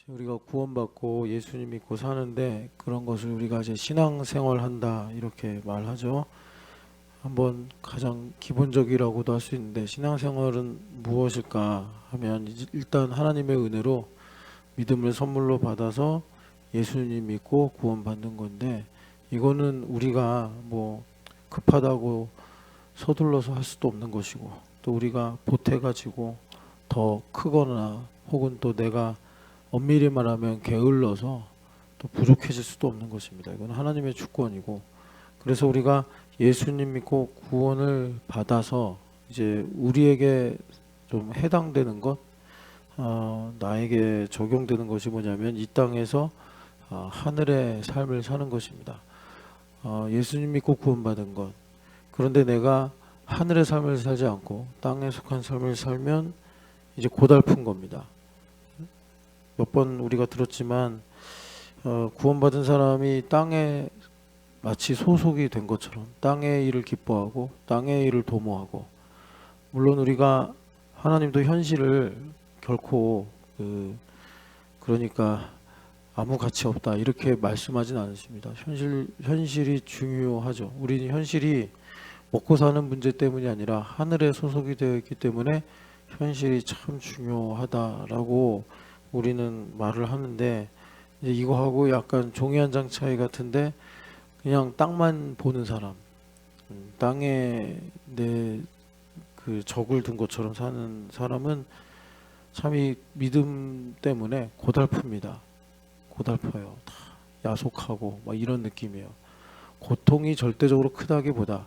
우리가 구원받고 예수님 믿고 사는데 그런 것을 우리가 이제 신앙생활 한다 이렇게 말하죠. 한번 가장 기본적이라고도 할 수 있는데 신앙생활은 무엇일까 하면 일단 하나님의 은혜로 믿음을 선물로 받아서 예수님 믿고 구원받는 건데, 이거는 우리가 뭐 급하다고 서둘러서 할 수도 없는 것이고, 또 우리가 보태가지고 더 크거나 혹은 또 내가 엄밀히 말하면 게을러서 또 부족해질 수도 없는 것입니다. 이건 하나님의 주권이고, 그래서 우리가 예수님 믿고 구원을 받아서 이제 우리에게 좀 해당되는 것, 나에게 적용되는 것이 뭐냐면 이 땅에서 하늘의 삶을 사는 것입니다. 예수님 믿고 구원받은 것, 그런데 내가 하늘의 삶을 살지 않고 땅에 속한 삶을 살면 이제 고달픈 겁니다. 몇 번 우리가 들었지만 구원받은 사람이 땅에 마치 소속이 된 것처럼 땅의 일을 기뻐하고 땅의 일을 도모하고, 물론 우리가 하나님도 현실을 결코 그러니까 아무 가치 없다 이렇게 말씀하진 않으십니다. 현실이 중요하죠. 우리는 현실이 먹고 사는 문제 때문이 아니라 하늘에 소속이 되어 있기 때문에 현실이 참 중요하다라고 우리는 말을 하는데, 이제 이거하고 약간 종이 한 장 차이 같은데, 그냥 땅만 보는 사람, 땅에 내 그 적을 둔 것처럼 사는 사람은 참 이 믿음 때문에 고달픕니다. 고달퍼요. 다 야속하고 막 이런 느낌이에요. 고통이 절대적으로 크다기보다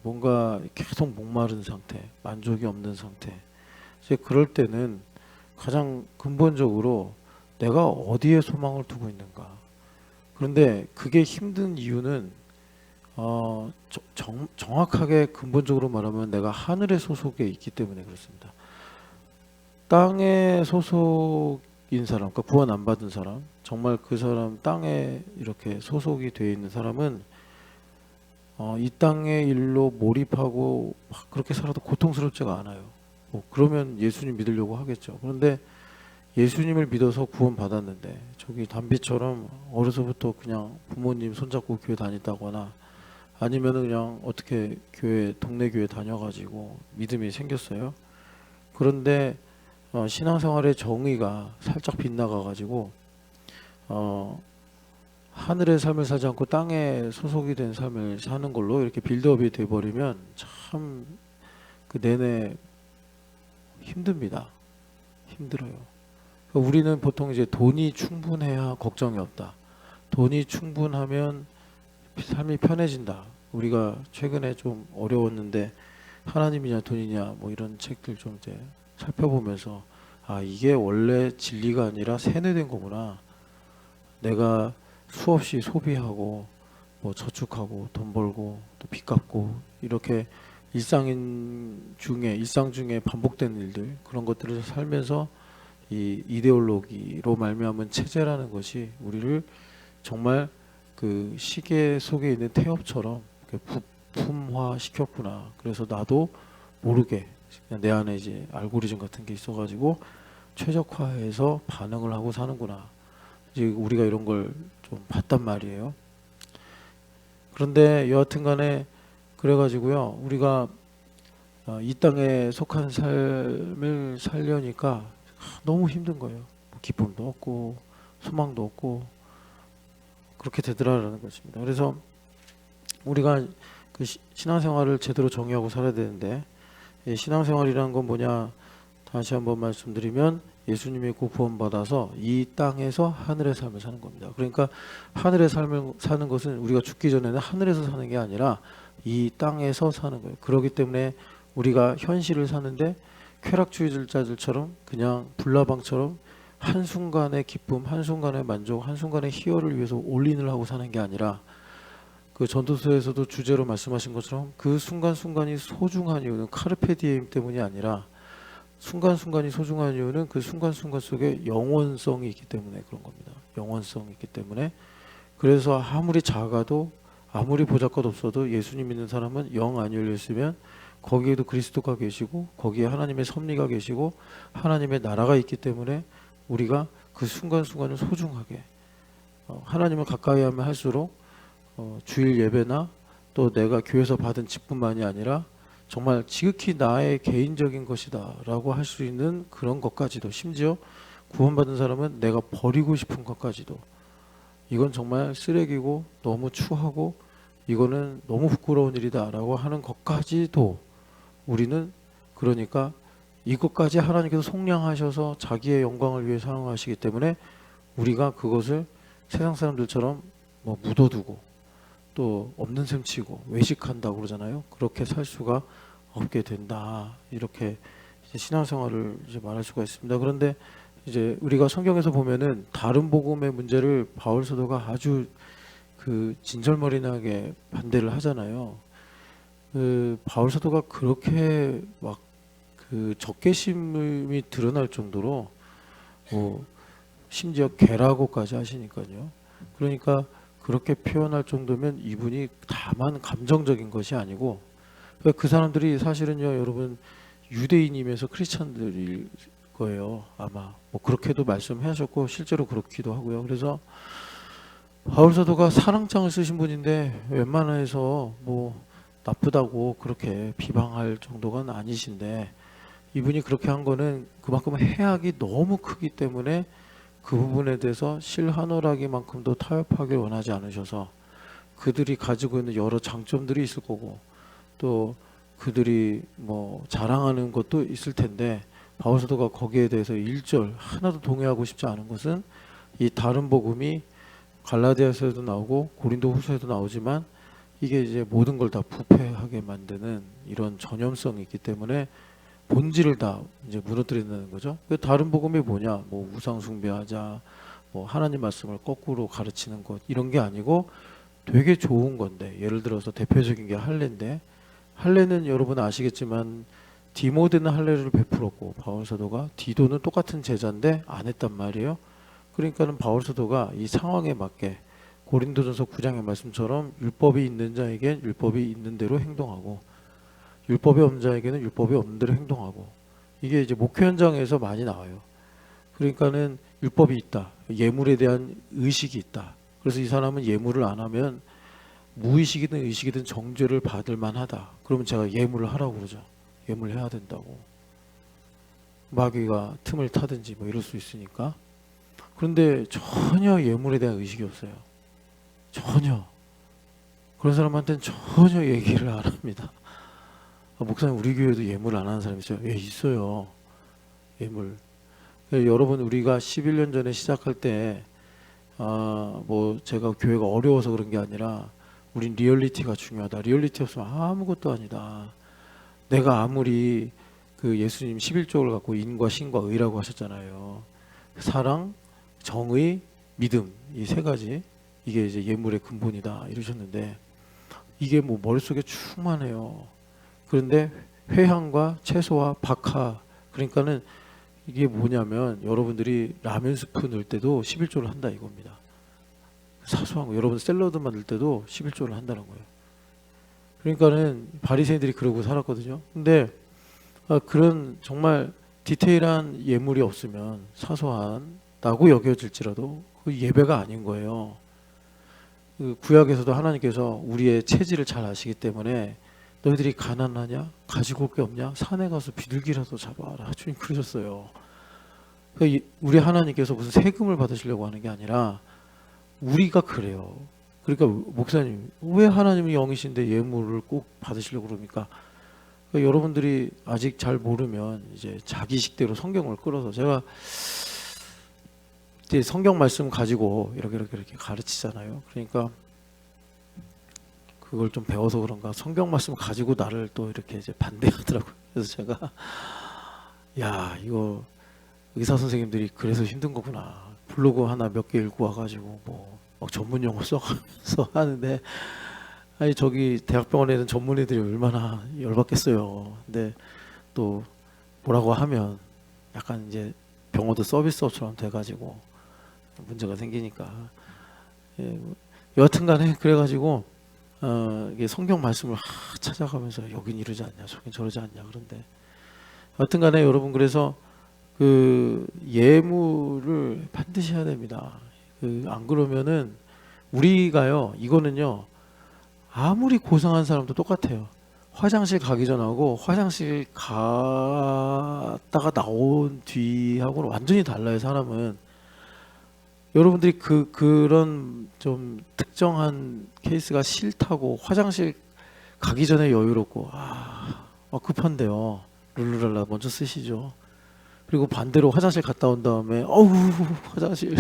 뭔가 계속 목마른 상태, 만족이 없는 상태. 이제 그럴 때는 가장 근본적으로 내가 어디에 소망을 두고 있는가. 그런데 그게 힘든 이유는 정확하게 근본적으로 말하면 내가 하늘의 소속에 있기 때문에 그렇습니다. 땅에 소속인 사람, 그러니까 구원 안 받은 사람, 정말 그 사람 땅에 이렇게 소속이 되어 있는 사람은 이 땅의 일로 몰입하고 막 그렇게 살아도 고통스럽지가 않아요. 그러면 예수님 믿으려고 하겠죠. 그런데 예수님을 믿어서 구원 받았는데 저기 담비처럼 어려서부터 그냥 부모님 손잡고 교회 다녔다거나 아니면은 그냥 어떻게 동네 교회 다녀가지고 믿음이 생겼어요. 그런데 신앙생활의 정의가 살짝 빗나가가지고 하늘의 삶을 살지 않고 땅에 소속이 된 삶을 사는 걸로 이렇게 빌드업이 돼버리면 참 그 내내 힘듭니다. 힘들어요. 우리는 보통 이제 돈이 충분해야 걱정이 없다. 돈이 충분하면 삶이 편해진다. 우리가 최근에 좀 어려웠는데 하나님이냐 돈이냐 뭐 이런 책들 좀 이제 살펴보면서 이게 원래 진리가 아니라 세뇌된 거구나. 내가 수없이 소비하고 뭐 저축하고 돈 벌고 또 빚 갚고 이렇게 일상 중에 반복되는 일들, 그런 것들을 살면서 이 이데올로기로 말미암은 체제라는 것이 우리를 정말 그 시계 속에 있는 태엽처럼 부품화 시켰구나. 그래서 나도 모르게 그냥 내 안에 이제 알고리즘 같은 게 있어가지고 최적화해서 반응을 하고 사는구나. 이제 우리가 이런 걸 좀 봤단 말이에요. 그런데 여하튼간에 그래가지고요, 우리가 이 땅에 속한 삶을 살려니까 너무 힘든 거예요. 기쁨도 없고 소망도 없고 그렇게 되더라라는 것입니다. 그래서 우리가 그 신앙생활을 제대로 정의하고 살아야 되는데, 신앙생활이라는 건 뭐냐, 다시 한번 말씀드리면 예수님 믿고 구원받아서 이 땅에서 하늘의 삶을 사는 겁니다. 그러니까 하늘의 삶을 사는 것은 우리가 죽기 전에는 하늘에서 사는 게 아니라 이 땅에서 사는 거예요. 그렇기 때문에 우리가 현실을 사는데 쾌락주의자들처럼 그냥 불나방처럼 한순간의 기쁨, 한순간의 만족, 한순간의 희열을 위해서 올인을 하고 사는 게 아니라, 그 전도서에서도 주제로 말씀하신 것처럼 그 순간순간이 소중한 이유는 카르페 디엠 때문이 아니라, 순간순간이 소중한 이유는 그 순간순간 속에 영원성이 있기 때문에 그런 겁니다. 영원성이 있기 때문에. 그래서 아무리 작아도 아무리 보잘것 없어도 예수님 믿는 사람은 영 안 열렸으면 거기에도 그리스도가 계시고 거기에 하나님의 섭리가 계시고 하나님의 나라가 있기 때문에 우리가 그 순간순간을 소중하게 하나님을 가까이 하면 할수록 주일 예배나 또 내가 교회에서 받은 직분만이 아니라 정말 지극히 나의 개인적인 것이다 라고 할 수 있는 그런 것까지도, 심지어 구원받은 사람은 내가 버리고 싶은 것까지도, 이건 정말 쓰레기고 너무 추하고 이거는 너무 부끄러운 일이다 라고 하는 것까지도 우리는, 그러니까 이것까지 하나님께서 속량하셔서 자기의 영광을 위해 사용하시기 때문에 우리가 그것을 세상 사람들처럼 뭐 묻어두고 또 없는 셈 치고 외식한다고 그러잖아요. 그렇게 살 수가 없게 된다, 이렇게 이제 신앙생활을 이제 말할 수가 있습니다. 그런데 이제 우리가 성경에서 보면은 다른 복음의 문제를 바울 사도가 아주 그 진절머리나게 반대를 하잖아요. 그 바울 사도가 그렇게 막 그 적개심이 드러날 정도로 뭐 심지어 개라고까지 하시니까요. 그러니까 그렇게 표현할 정도면 이분이 다만 감정적인 것이 아니고, 그 사람들이 사실은요, 여러분 유대인이면서 크리스찬들일 거예요. 아마 뭐 그렇게도 말씀하셨고 실제로 그렇기도 하고요. 그래서 바울 사도가 사랑장을 쓰신 분인데 웬만해서 뭐 나쁘다고 그렇게 비방할 정도가 아니신데, 이분이 그렇게 한 거는 그만큼 해악이 너무 크기 때문에 그 부분에 대해서 실하노라기만큼도 타협하길 원하지 않으셔서, 그들이 가지고 있는 여러 장점들이 있을 거고 또 그들이 뭐 자랑하는 것도 있을 텐데, 바울 사도가 거기에 대해서 1절 하나도 동의하고 싶지 않은 것은, 이 다른 복음이 갈라디아서에도 나오고 고린도 후서에도 나오지만 이게 이제 모든 걸 다 부패하게 만드는 이런 전염성이 있기 때문에 본질을 다 이제 무너뜨린다는 거죠. 그 다른 복음이 뭐냐, 뭐 우상 숭배하자, 뭐 하나님 말씀을 거꾸로 가르치는 것, 이런 게 아니고 되게 좋은 건데, 예를 들어서 대표적인 게 할례인데, 할례는 여러분 아시겠지만 디모데는 할례를 베풀었고 바울 사도가 디도는 똑같은 제자인데 안 했단 말이에요. 그러니까는 바울 사도가 이 상황에 맞게 고린도전서 9장의 말씀처럼 율법이 있는 자에겐 율법이 있는 대로 행동하고 율법이 없는 자에게는 율법이 없는 대로 행동하고, 이게 이제 목회 현장에서 많이 나와요. 그러니까는 율법이 있다, 예물에 대한 의식이 있다. 그래서 이 사람은 예물을 안 하면 무의식이든 의식이든 정죄를 받을 만하다. 그러면 제가 예물을 하라고 그러죠. 예물을 해야 된다고. 마귀가 틈을 타든지 뭐 이럴 수 있으니까. 그런데 전혀 예물에 대한 의식이 없어요. 전혀. 그런 사람한테는 전혀 얘기를 안 합니다. 목사님 우리 교회도 예물 안 하는 사람 있어요? 예, 있어요. 예물. 여러분 우리가 11년 전에 시작할 때 뭐 제가 교회가 어려워서 그런 게 아니라 우린 리얼리티가 중요하다. 리얼리티 없으면 아무것도 아니다. 내가 아무리 그 예수님 11조를 갖고 인과 신과 의라고 하셨잖아요. 사랑, 정의, 믿음, 이 세 가지, 이게 이제 예물의 근본이다 이러셨는데, 이게 뭐 머릿속에 충만해요. 그런데 회향과 채소와 박하, 그러니까는 이게 뭐냐면 여러분들이 라면 스프 넣을 때도 11조를 한다 이겁니다. 사소한 거. 여러분 샐러드 만들 때도 11조를 한다는 거예요. 그러니까는 바리새인들이 그러고 살았거든요. 근데 그런 정말 디테일한 예물이 없으면 사소하다고 여겨질지라도 그 예배가 아닌 거예요. 그 구약에서도 하나님께서 우리의 체질을 잘 아시기 때문에 너희들이 가난하냐? 가지고 올 게 없냐? 산에 가서 비둘기라도 잡아와라. 주님 그러셨어요. 그러니까 우리 하나님께서 무슨 세금을 받으시려고 하는 게 아니라 우리가 그래요. 그러니까 목사님 왜 하나님이 영이신데 예물을 꼭 받으시려고 그럽니까? 그러니까 여러분들이 아직 잘 모르면 이제 자기식대로 성경을 끌어서, 제가 이제 성경 말씀 가지고 이렇게 가르치잖아요. 그러니까 그걸 좀 배워서 그런가 성경 말씀 가지고 나를 또 이렇게 이제 반대하더라고요. 그래서 제가 야, 이거 의사 선생님들이 그래서 힘든 거구나. 블로그 하나 몇 개 읽고 와가지고 뭐 막 전문 용어 써가면서 하는데, 아니 저기 대학병원에는 전문의들이 얼마나 열받겠어요. 근데 또 뭐라고 하면 약간 이제 병원도 서비스업처럼 돼가지고 문제가 생기니까. 예, 여하튼간에 그래가지고 이게 성경 말씀을 찾아가면서 여긴 이러지 않냐, 저긴 저러지 않냐. 그런데 하여튼간에 여러분, 그래서 그 예물을 반드시 해야 됩니다. 안 그러면은 우리가요, 이거는요, 아무리 고상한 사람도 똑같아요. 화장실 가기 전하고 화장실 갔다가 나온 뒤하고는 완전히 달라요, 사람은. 여러분들이 그런 좀 특정한 케이스가 싫다고 화장실 가기 전에 여유롭고 급한데요, 룰루랄라 먼저 쓰시죠. 그리고 반대로 화장실 갔다 온 다음에 어우 화장실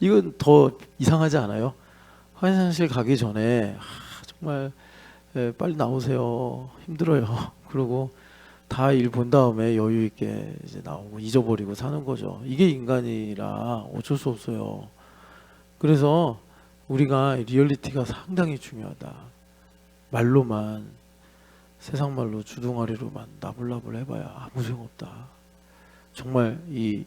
이건 더 이상하지 않아요? 화장실 가기 전에 정말 빨리 나오세요, 힘들어요. 그리고 다 일 본 다음에 여유 있게 이제 나오고 잊어버리고 사는 거죠. 이게 인간이라 어쩔 수 없어요. 그래서 우리가 리얼리티가 상당히 중요하다. 말로만, 세상 말로 주둥아리로만 나불나불 해봐야 아무 소용없다. 정말 이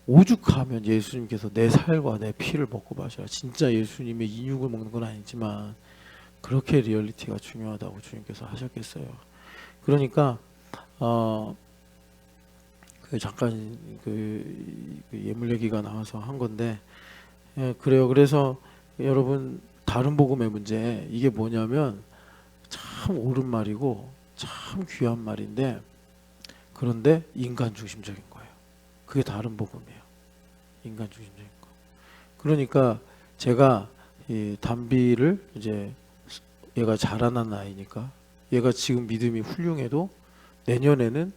오죽하면 예수님께서 내 살과 내 피를 먹고 마셔라. 진짜 예수님의 인육을 먹는 건 아니지만 그렇게 리얼리티가 중요하다고 주님께서 하셨겠어요. 그러니까 잠깐 예물 얘기가 나와서 한 건데, 그래요. 그래서 여러분, 다른 복음의 문제, 이게 뭐냐면 참 옳은 말이고 참 귀한 말인데, 그런데 인간 중심적인 거예요. 그게 다른 복음이에요. 인간 중심적인 거. 그러니까 제가 이 담비를 이제, 얘가 자라난 아이니까, 얘가 지금 믿음이 훌륭해도 내년에는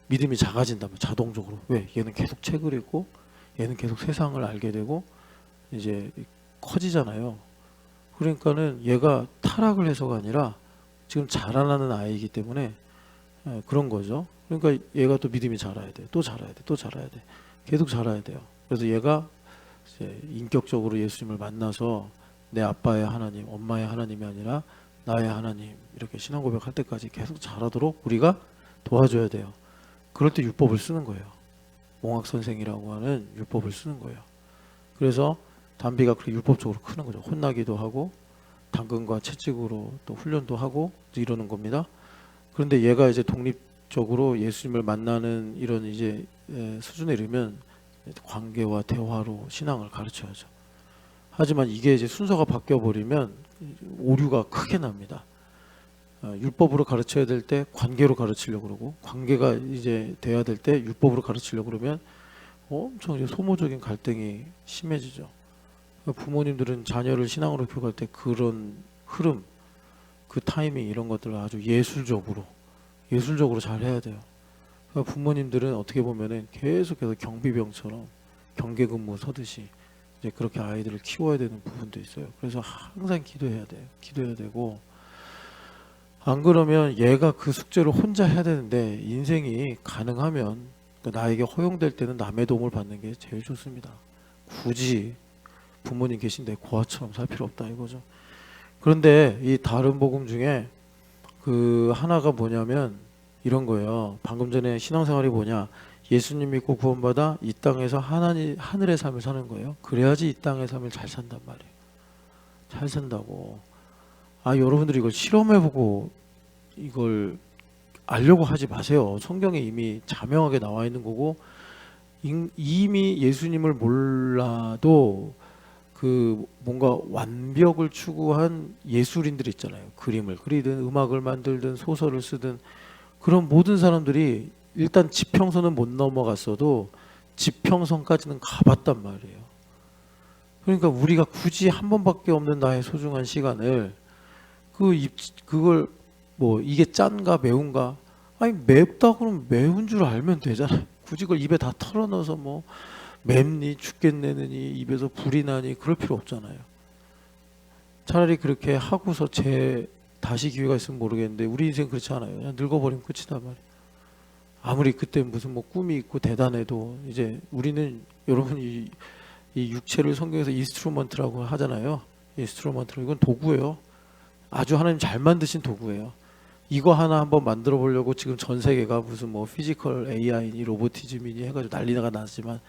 믿음이 작아진다면 자동적으로, 왜? 얘는 계속 책을 읽고 얘는 계속 세상을 알게 되고 이제 커지잖아요. 그러니까는 얘가 타락을 해서가 아니라 지금 자라나는 아이이기 때문에 그런 거죠. 그러니까 얘가 또 믿음이 자라야 돼, 또 자라야 돼, 또 자라야 돼, 계속 자라야 돼요. 그래서 얘가 이제 인격적으로 예수님을 만나서 내 아빠의 하나님, 엄마의 하나님이 아니라 나의 하나님, 이렇게 신앙 고백할 때까지 계속 자라도록 우리가 도와줘야 돼요. 그럴 때 율법을 쓰는 거예요. 몽학 선생이라고 하는 율법을 쓰는 거예요. 그래서 담비가 그렇게 율법적으로 크는 거죠. 혼나기도 하고 당근과 채찍으로 또 훈련도 하고 이러는 겁니다. 그런데 얘가 이제 독립적으로 예수님을 만나는 이런 이제 수준에 이르면 관계와 대화로 신앙을 가르쳐야죠. 하지만 이게 이제 순서가 바뀌어 버리면 오류가 크게 납니다. 율법으로 가르쳐야 될 때 관계로 가르치려고 그러고, 관계가 이제 돼야 될 때 율법으로 가르치려고 그러면 엄청 이제 소모적인 갈등이 심해지죠. 부모님들은 자녀를 신앙으로 교육할 때 그런 흐름, 그 타이밍, 이런 것들을 아주 예술적으로 잘 해야 돼요. 부모님들은 어떻게 보면은 계속해서 경비병처럼 경계 근무 서듯이 이제 그렇게 아이들을 키워야 되는 부분도 있어요. 그래서 항상 기도해야 돼요. 기도해야 되고, 안 그러면 얘가 그 숙제를 혼자 해야 되는데, 인생이 가능하면 나에게 허용될 때는 남의 도움을 받는 게 제일 좋습니다. 굳이 부모님 계신데 고아처럼 살 필요 없다 이거죠. 그런데 이 다른 복음 중에 그 하나가 뭐냐면 이런 거예요. 방금 전에 신앙생활이 뭐냐, 예수님 믿고 구원받아 이 땅에서 하늘의 삶을 사는 거예요. 그래야지 이 땅의 삶을 잘 산단 말이에요. 잘 산다고. 여러분들이 이걸 실험해보고 이걸 알려고 하지 마세요. 성경에 이미 자명하게 나와 있는 거고, 이미 예수님을 몰라도 그 뭔가 완벽을 추구한 예술인들 있잖아요. 그림을 그리든 음악을 만들든 소설을 쓰든, 그런 모든 사람들이 일단 지평선은 못 넘어갔어도 지평선까지는 가봤단 말이에요. 그러니까 우리가 굳이 한 번밖에 없는 나의 소중한 시간을 그걸 뭐 이게 짠가 매운가, 맵다 그러면 매운 줄 알면 되잖아요. 굳이 그걸 입에 다 털어넣어서 뭐 맵니 죽겠네니 입에서 불이 나니 그럴 필요 없잖아요. 차라리 그렇게 하고서 다시 기회가 있으면 모르겠는데, 우리 인생 그렇지 않아요. 그냥 늙어버리면 끝이다 말이에요. 아무리 그때 무슨 뭐 꿈이 있고 대단해도 이제 우리는, 여러분, 이 육체를 성경에서 인스트루먼트라고 하잖아요. 인스트루먼트로, 이건 도구예요. 아주 하나님 잘 만드신 도구예요. 이거 하나 한번 만들어 보려고 지금 전 세계가 무슨 뭐 피지컬 AI니 로보티즘이니 해가지고 난리가 났지만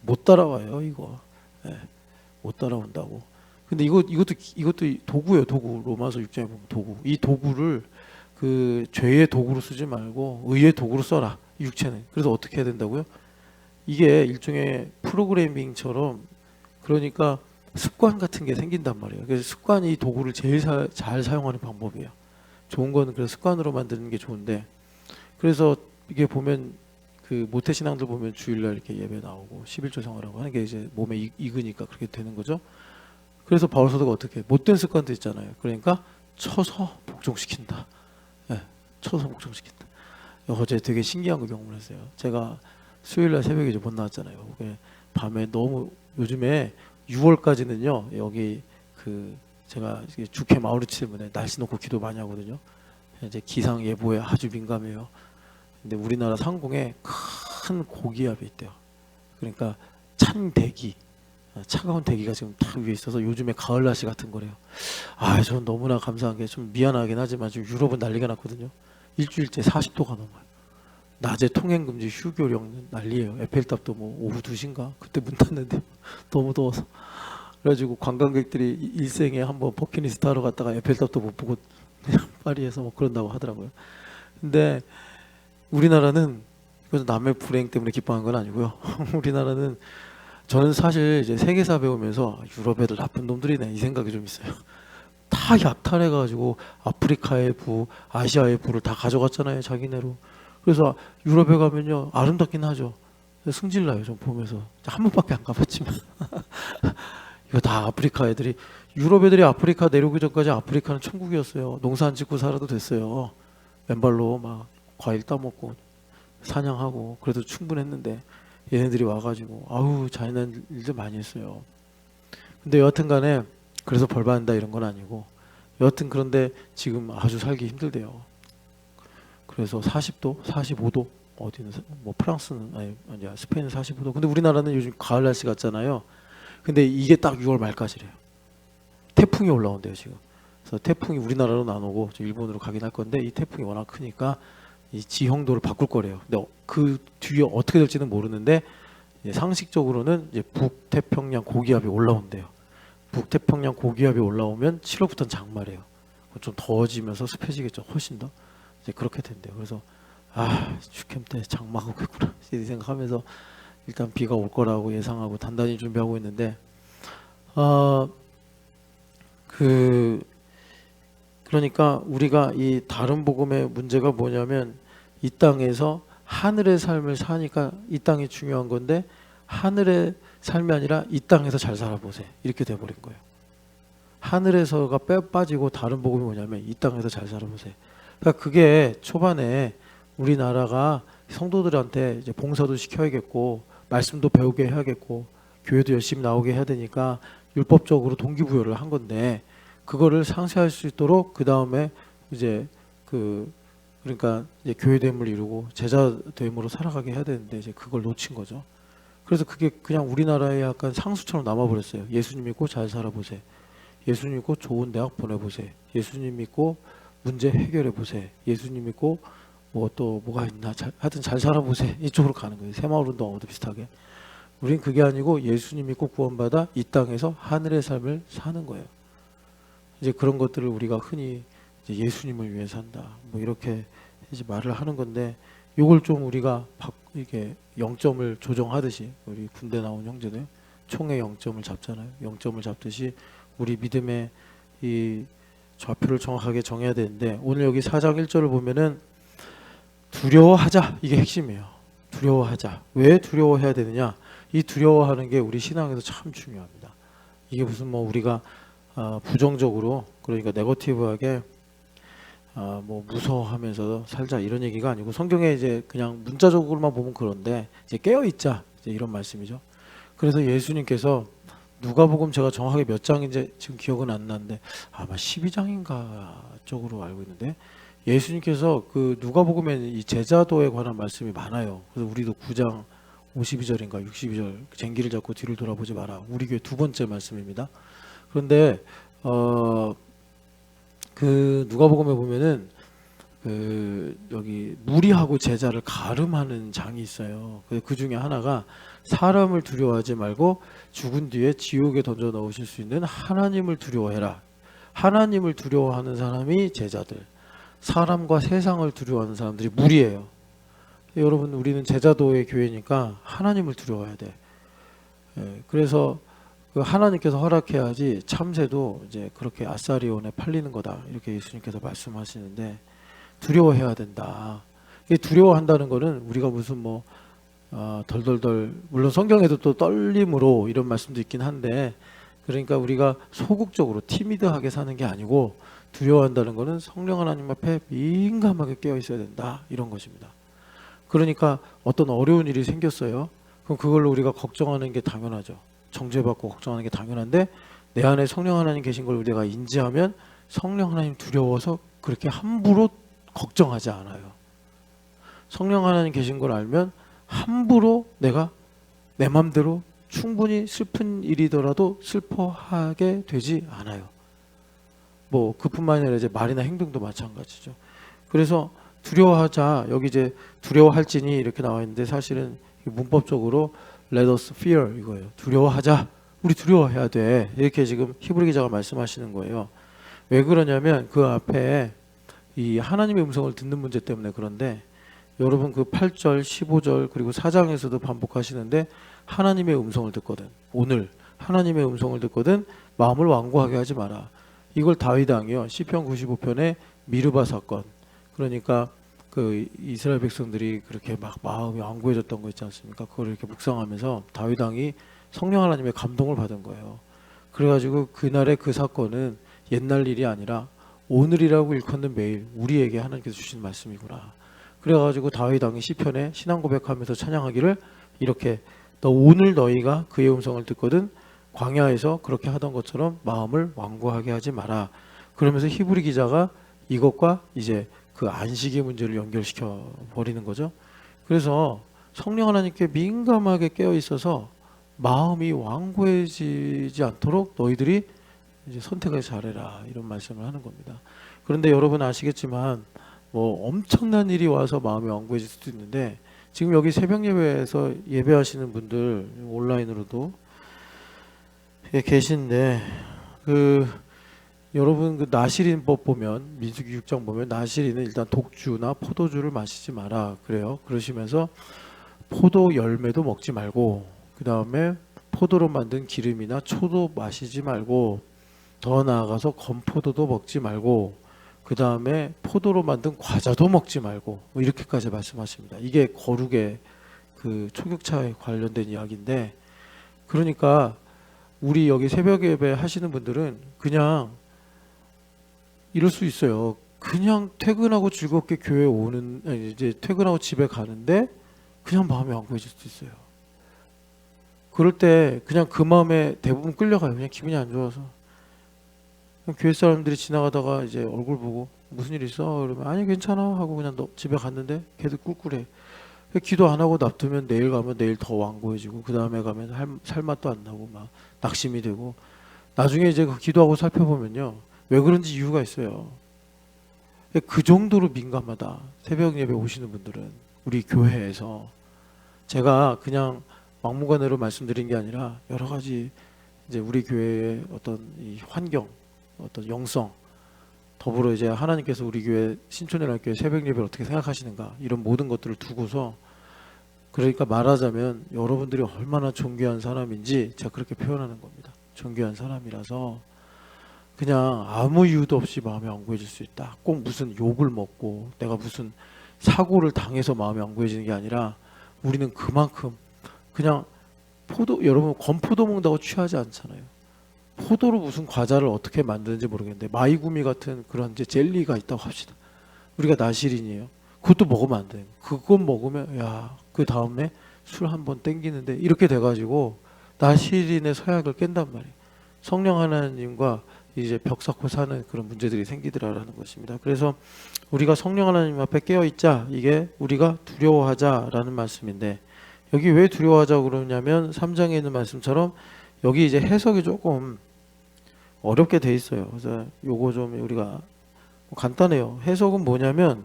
못 따라와요 이거. 못 따라온다고. 근데 이것도 도구예요. 도구. 로마서 6장에 보면 도구. 이 도구를 그 죄의 도구로 쓰지 말고 의의 도구로 써라. 육체는. 그래서 어떻게 해야 된다고요? 이게 일종의 프로그래밍처럼, 그러니까 습관 같은 게 생긴단 말이에요. 그래서 습관이 이 도구를 제일 잘 사용하는 방법이에요. 좋은 거는 그래서 습관으로 만드는 게 좋은데, 그래서 이게 보면 그 모태 신앙들 보면 주일날 이렇게 예배 나오고 11조 생활하고 하는 게 이제 몸에 익으니까 그렇게 되는 거죠. 그래서 바울 사도가 어떻게 못된 습관도 있잖아요. 그러니까 쳐서 복종시킨다. 예, 쳐서 복종시킨다. 어제 되게 신기한 거 경험을 했어요. 제가 수요일날 새벽에 이제 못 나왔잖아요. 밤에 너무, 요즘에 6월까지는요 여기 그 제가 주캐 마우리츠 때문에 날씨 놓고 기도 많이 하거든요. 이제 기상 예보에 아주 민감해요. 근데 우리나라 상공에 큰 고기압이 있대요. 그러니까 찬 대기, 차가운 대기가 지금 딱 위에 있어서 요즘에 가을 날씨 같은 거래요. 아, 저는 너무나 감사한 게, 좀 미안하긴 하지만 지금 유럽은 난리가 났거든요. 일주일째 40도가 넘어요. 낮에 통행 금지, 휴교령 난리예요. 에펠탑도 뭐 오후 2시인가 그때 문 닫는데 너무 더워서. 그래가지고 관광객들이 일생에 한번 버킷리스트 하러 갔다가 에펠탑도 못 보고 그냥 파리에서 뭐 그런다고 하더라고요. 근데 우리나라는, 그래서 남의 불행 때문에 기뻐하는 건 아니고요. 우리나라는, 저는 사실 이제 세계사 배우면서 유럽 애들 나쁜 놈들이네 이 생각이 좀 있어요. 다 약탈해가지고 아프리카의 부, 아시아의 부를 다 가져갔잖아요, 자기네로. 그래서 유럽에 가면요 아름답긴 하죠. 승질나요, 좀 보면서. 한 번밖에 안 가봤지만 이거 다 아프리카 애들이, 유럽 애들이 아프리카 내려오기 전까지 아프리카는 천국이었어요. 농사 안 짓고 살아도 됐어요. 맨발로 막 과일 따먹고 사냥하고 그래도 충분했는데, 얘네들이 와가지고 아우 잔인한 일들 많이 했어요. 근데 여하튼 간에 그래서 벌 받는다 이런 건 아니고, 여하튼 그런데 지금 아주 살기 힘들대요. 그래서 40도, 45도, 어디는 뭐 프랑스는 아니야 스페인은 45도. 근데 우리나라는 요즘 가을 날씨 같잖아요. 근데 이게 딱 6월 말까지래요. 태풍이 올라온대요 지금. 그래서 태풍이 우리나라로는 안 오고 일본으로 가긴 할 건데, 이 태풍이 워낙 크니까 이 지형도를 바꿀 거래요. 근데 그 뒤에 어떻게 될지는 모르는데, 상식적으로는 이제 북태평양 고기압이 올라온대요. 북태평양 고기압이 올라오면 7월부터는 장마래요. 좀 더워지면서 습해지겠죠. 훨씬 더. 이제 그렇게 된대요. 그래서 축캠 때 장마가 오겠구나 이 생각하면서 일단 비가 올 거라고 예상하고 단단히 준비하고 있는데, 그러니까 우리가 이 다른 복음의 문제가 뭐냐면, 이 땅에서 하늘의 삶을 사니까 이 땅이 중요한 건데, 하늘의 삶이 아니라 이 땅에서 잘 살아보세요 이렇게 돼버린 거예요. 하늘에서가 빠지고 다른 복음이 뭐냐면 이 땅에서 잘 살아보세요. 그러니까 그게 초반에 우리나라가 성도들한테 이제 봉사도 시켜야겠고 말씀도 배우게 해야겠고 교회도 열심히 나오게 해야 되니까 율법적으로 동기부여를 한 건데, 그거를 상쇄할 수 있도록 그 다음에 이제 그러니까 이제 교회됨을 이루고 제자됨으로 살아가게 해야 되는데, 이제 그걸 놓친 거죠. 그래서 그게 그냥 우리나라의 약간 상수처럼 남아버렸어요. 예수님 믿고 잘 살아보세요. 예수님 믿고 좋은 대학 보내보세요. 예수님 믿고 문제 해결해보세요. 예수님 믿고 뭐 또 뭐가 있나, 하여튼 잘 살아보세요. 이쪽으로 가는 거예요. 새마을운동하고도 비슷하게. 우린 그게 아니고 예수님 믿고 구원받아 이 땅에서 하늘의 삶을 사는 거예요. 이제 그런 것들을 우리가 흔히 이제 예수님을 위해 산다 뭐 이렇게 이제 말을 하는 건데, 요걸 좀 우리가 이게 0점을 조정하듯이, 우리 군대 나온 형제들 총의 0점을 잡잖아요. 0점을 잡듯이 우리 믿음의 이 좌표를 정확하게 정해야 되는데, 오늘 여기 4장 1절을 보면은 두려워하자, 이게 핵심이에요. 두려워하자. 왜 두려워해야 되느냐? 이 두려워하는 게 우리 신앙에서 참 중요합니다. 이게 무슨 뭐 우리가 부정적으로, 그러니까 네거티브하게 뭐 무서워하면서 살자 이런 얘기가 아니고, 성경에 이제 그냥 문자적으로만 보면 그런데 이제 깨어 있자 이제 이런 말씀이죠. 그래서 예수님께서 누가복음, 제가 정확하게 몇 장인지 지금 기억은 안 나는데 아마 12장인가 쪽으로 알고 있는데, 예수님께서 그 누가복음에는 이 제자도에 관한 말씀이 많아요. 그래서 우리도 9장 52절인가 62절 쟁기를 잡고 뒤를 돌아보지 마라, 우리 교회 두 번째 말씀입니다. 그런데 그 누가복음에 보면은 여기 무리하고 제자를 가름하는 장이 있어요. 그 중에 하나가 사람을 두려워하지 말고 죽은 뒤에 지옥에 던져 넣으실 수 있는 하나님을 두려워해라. 하나님을 두려워하는 사람이 제자들, 사람과 세상을 두려워하는 사람들이 무리예요. 여러분, 우리는 제자도의 교회니까 하나님을 두려워해야 돼. 그래서 그 하나님께서 허락해야지 참새도 이제 그렇게 아싸리온에 팔리는 거다, 이렇게 예수님께서 말씀하시는데 두려워해야 된다. 이 두려워한다는 거는 우리가 무슨 뭐 덜덜덜, 물론 성경에도 또 떨림으로 이런 말씀도 있긴 한데, 그러니까 우리가 소극적으로 티미드하게 사는 게 아니고 두려워한다는 거는 성령 하나님 앞에 민감하게 깨어 있어야 된다, 이런 것입니다. 그러니까 어떤 어려운 일이 생겼어요. 그럼 그걸로 우리가 걱정하는 게 당연하죠. 정죄받고 걱정하는 게 당연한데, 내 안에 성령 하나님 계신 걸 우리가 인지하면 성령 하나님 두려워서 그렇게 함부로 걱정하지 않아요. 성령 하나님 계신 걸 알면 함부로 내가 내 맘대로 충분히 슬픈 일이더라도 슬퍼하게 되지 않아요. 뭐 그뿐만 아니라 이제 말이나 행동도 마찬가지죠. 그래서 두려워하자, 여기 이제 두려워할지니 이렇게 나와 있는데, 사실은 문법적으로 let us fear 이거예요. 두려워하자, 우리 두려워해야 돼, 이렇게 지금 히브리 기자가 말씀하시는 거예요. 왜 그러냐면 그 앞에 이 하나님의 음성을 듣는 문제 때문에. 그런데 여러분, 그 8절 15절 그리고 4장에서도 반복하시는데 하나님의 음성을 듣거든, 오늘 하나님의 음성을 듣거든 마음을 완고하게 하지 마라. 이걸 다윗 왕이요, 시편 95편의 미르바 사건, 그러니까 그 이스라엘 백성들이 그렇게 막 마음이 완고해졌던 거 있지 않습니까? 그걸 이렇게 묵상하면서 다윗 왕이 성령 하나님의 감동을 받은 거예요. 그래가지고 그날의 그 사건은 옛날 일이 아니라 오늘이라고 일컫는 매일 우리에게 하나님께서 주신 말씀이구나. 그래가지고 다윗 왕이 시편에 신앙 고백하면서 찬양하기를 이렇게, 너 오늘 너희가 그의 음성을 듣거든 광야에서 그렇게 하던 것처럼 마음을 완고하게 하지 마라. 그러면서 히브리 기자가 이것과 이제 그 안식의 문제를 연결시켜 버리는 거죠. 그래서 성령 하나님께 민감하게 깨어 있어서 마음이 완고해지지 않도록 너희들이 이제 선택을 잘해라, 이런 말씀을 하는 겁니다. 그런데 여러분 아시겠지만 뭐 엄청난 일이 와서 마음이 완고해질 수도 있는데, 지금 여기 새벽 예배에서 예배하시는 분들 온라인으로도 계신데, 여러분 그 나시린법 보면, 민수기 6장 보면 나시린은 일단 독주나 포도주를 마시지 마라 그래요. 그러시면서 포도 열매도 먹지 말고, 그 다음에 포도로 만든 기름이나 초도 마시지 말고, 더 나아가서 건포도도 먹지 말고, 그 다음에 포도로 만든 과자도 먹지 말고, 뭐 이렇게까지 말씀하십니다. 이게 거룩의 그 초격차에 관련된 이야기인데, 그러니까 우리 여기 새벽 예배 하시는 분들은 그냥 이럴 수 있어요. 그냥 퇴근하고 즐겁게 교회 오는, 이제 퇴근하고 집에 가는데 그냥 마음이 완고해질 수도 있어요. 그럴 때 그냥 그 마음에 대부분 끌려가요. 그냥 기분이 안 좋아서. 교회 사람들이 지나가다가 이제 얼굴 보고 무슨 일 있어? 그러면 아니 괜찮아 하고 그냥 너 집에 갔는데 걔도 꿀꿀해. 기도 안 하고 놔두면 내일 가면 내일 더 완고해지고, 그 다음에 가면 살맛도 안 나고 막 낙심이 되고, 나중에 이제 그 기도하고 살펴보면요, 왜 그런지 이유가 있어요. 그 정도로 민감하다. 새벽 예배 오시는 분들은 우리 교회에서, 제가 그냥 막무가내로 말씀드린 게 아니라 여러 가지 이제 우리 교회의 어떤 이 환경, 어떤 영성, 더불어 이제 하나님께서 우리 교회 신촌연합교회 새벽 예배를 어떻게 생각하시는가, 이런 모든 것들을 두고서, 그러니까 말하자면 여러분들이 얼마나 존귀한 사람인지 제가 그렇게 표현하는 겁니다. 존귀한 사람이라서 그냥 아무 이유도 없이 마음이 완고해질 수 있다. 꼭 무슨 욕을 먹고 내가 무슨 사고를 당해서 마음이 완고해지는 게 아니라, 우리는 그만큼 그냥 여러분 건포도 먹는다고 취하지 않잖아요. 포도로 무슨 과자를 어떻게 만드는지 모르겠는데 마이구미 같은 그런 이제 젤리가 있다고 합시다. 우리가 나시린이에요. 그것도 먹으면 안 돼요. 그것 먹으면 그 다음에 술 한 번 땡기는데, 이렇게 돼가지고 나시린의 서약을 깬단 말이에요. 성령 하나님과 이제 벽 쌓고 사는 그런 문제들이 생기더라라는 것입니다. 그래서 우리가 성령 하나님 앞에 깨어 있자, 이게 우리가 두려워하자라는 말씀인데, 여기 왜 두려워하자고 그러냐면 3장에 있는 말씀처럼 여기 이제 해석이 조금 어렵게 돼 있어요. 그래서 요거 좀 우리가 간단해요. 해석은 뭐냐면